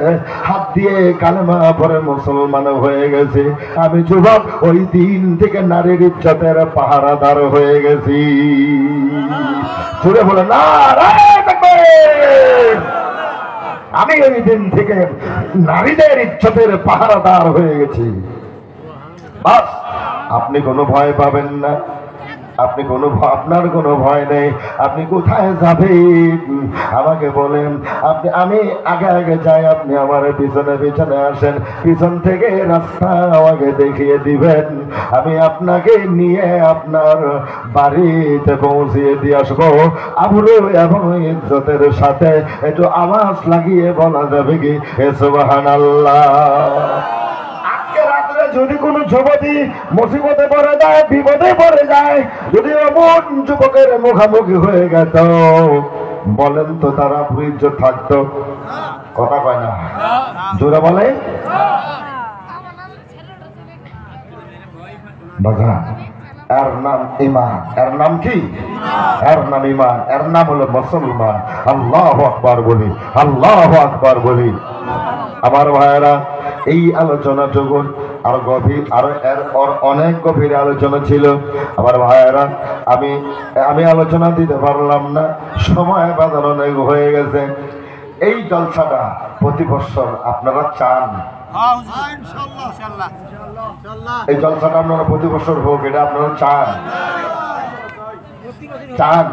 হাত দিয়ে কালেমা পড়ে মুসলমান হয়ে গেছি, আমি যুবক ওই দিন থেকে নারীর ইজ্জতের পাহারাদার হয়ে গেছি। জুড়ে বলে নারায়ে তাকবীর। আমি ওই দিন থেকে নারীদের ইজ্জতের পাহারাদার হয়ে গেছি। বাস, আপনি কোনো ভয় পাবেন না। আপনি আপনার কোনো ভয় নেই, আপনি কোথায় যাবেন আমাকে বলেন। আমি আগে আগে যাই, আপনি আমার পিছনে পিছনে আসেন, পিছন থেকে রাস্তা আমাকে দেখিয়ে দিবেন, আমি আপনাকে নিয়ে আপনার বাড়িতে পৌঁছিয়ে দিয়ে আসবো। আবরু এবং ইজ্জতের সাথে একটু আওয়াজ লাগিয়ে বলা যাবে কি সুবহানাল্লাহ। যদি কোনো যুবতী মুসিবতে পড়ে যায়, বিপদে পড়ে যায়, যদি এমন যুবকের মুখামুখি হয়ে গেত, বলেন তো তারা ইজ্জত থাকতো? কথা কয় না, জোরে বলে। বাবা এর নাম ঈমান, এর নাম কি? এর নাম ঈমান, এর নাম হলো মুসলমান। আল্লাহু আকবার বলি, আল্লাহু আকবার বলি। আমার ভাইয়েরা, এই আলোচনা যখন আরো গভীর, আরো এর অনেক গভীর আলোচনা ছিল আমার ভাইয়েরা, আমি আলোচনা দিতে পারলাম না, সময় বাঁধান অনেক হয়ে গেছে। এই জলসাটা প্রতি বছর আপনারা চান? এই জলসাটা আপনারা প্রতি বছর হোক, এটা আপনারা চান? চান?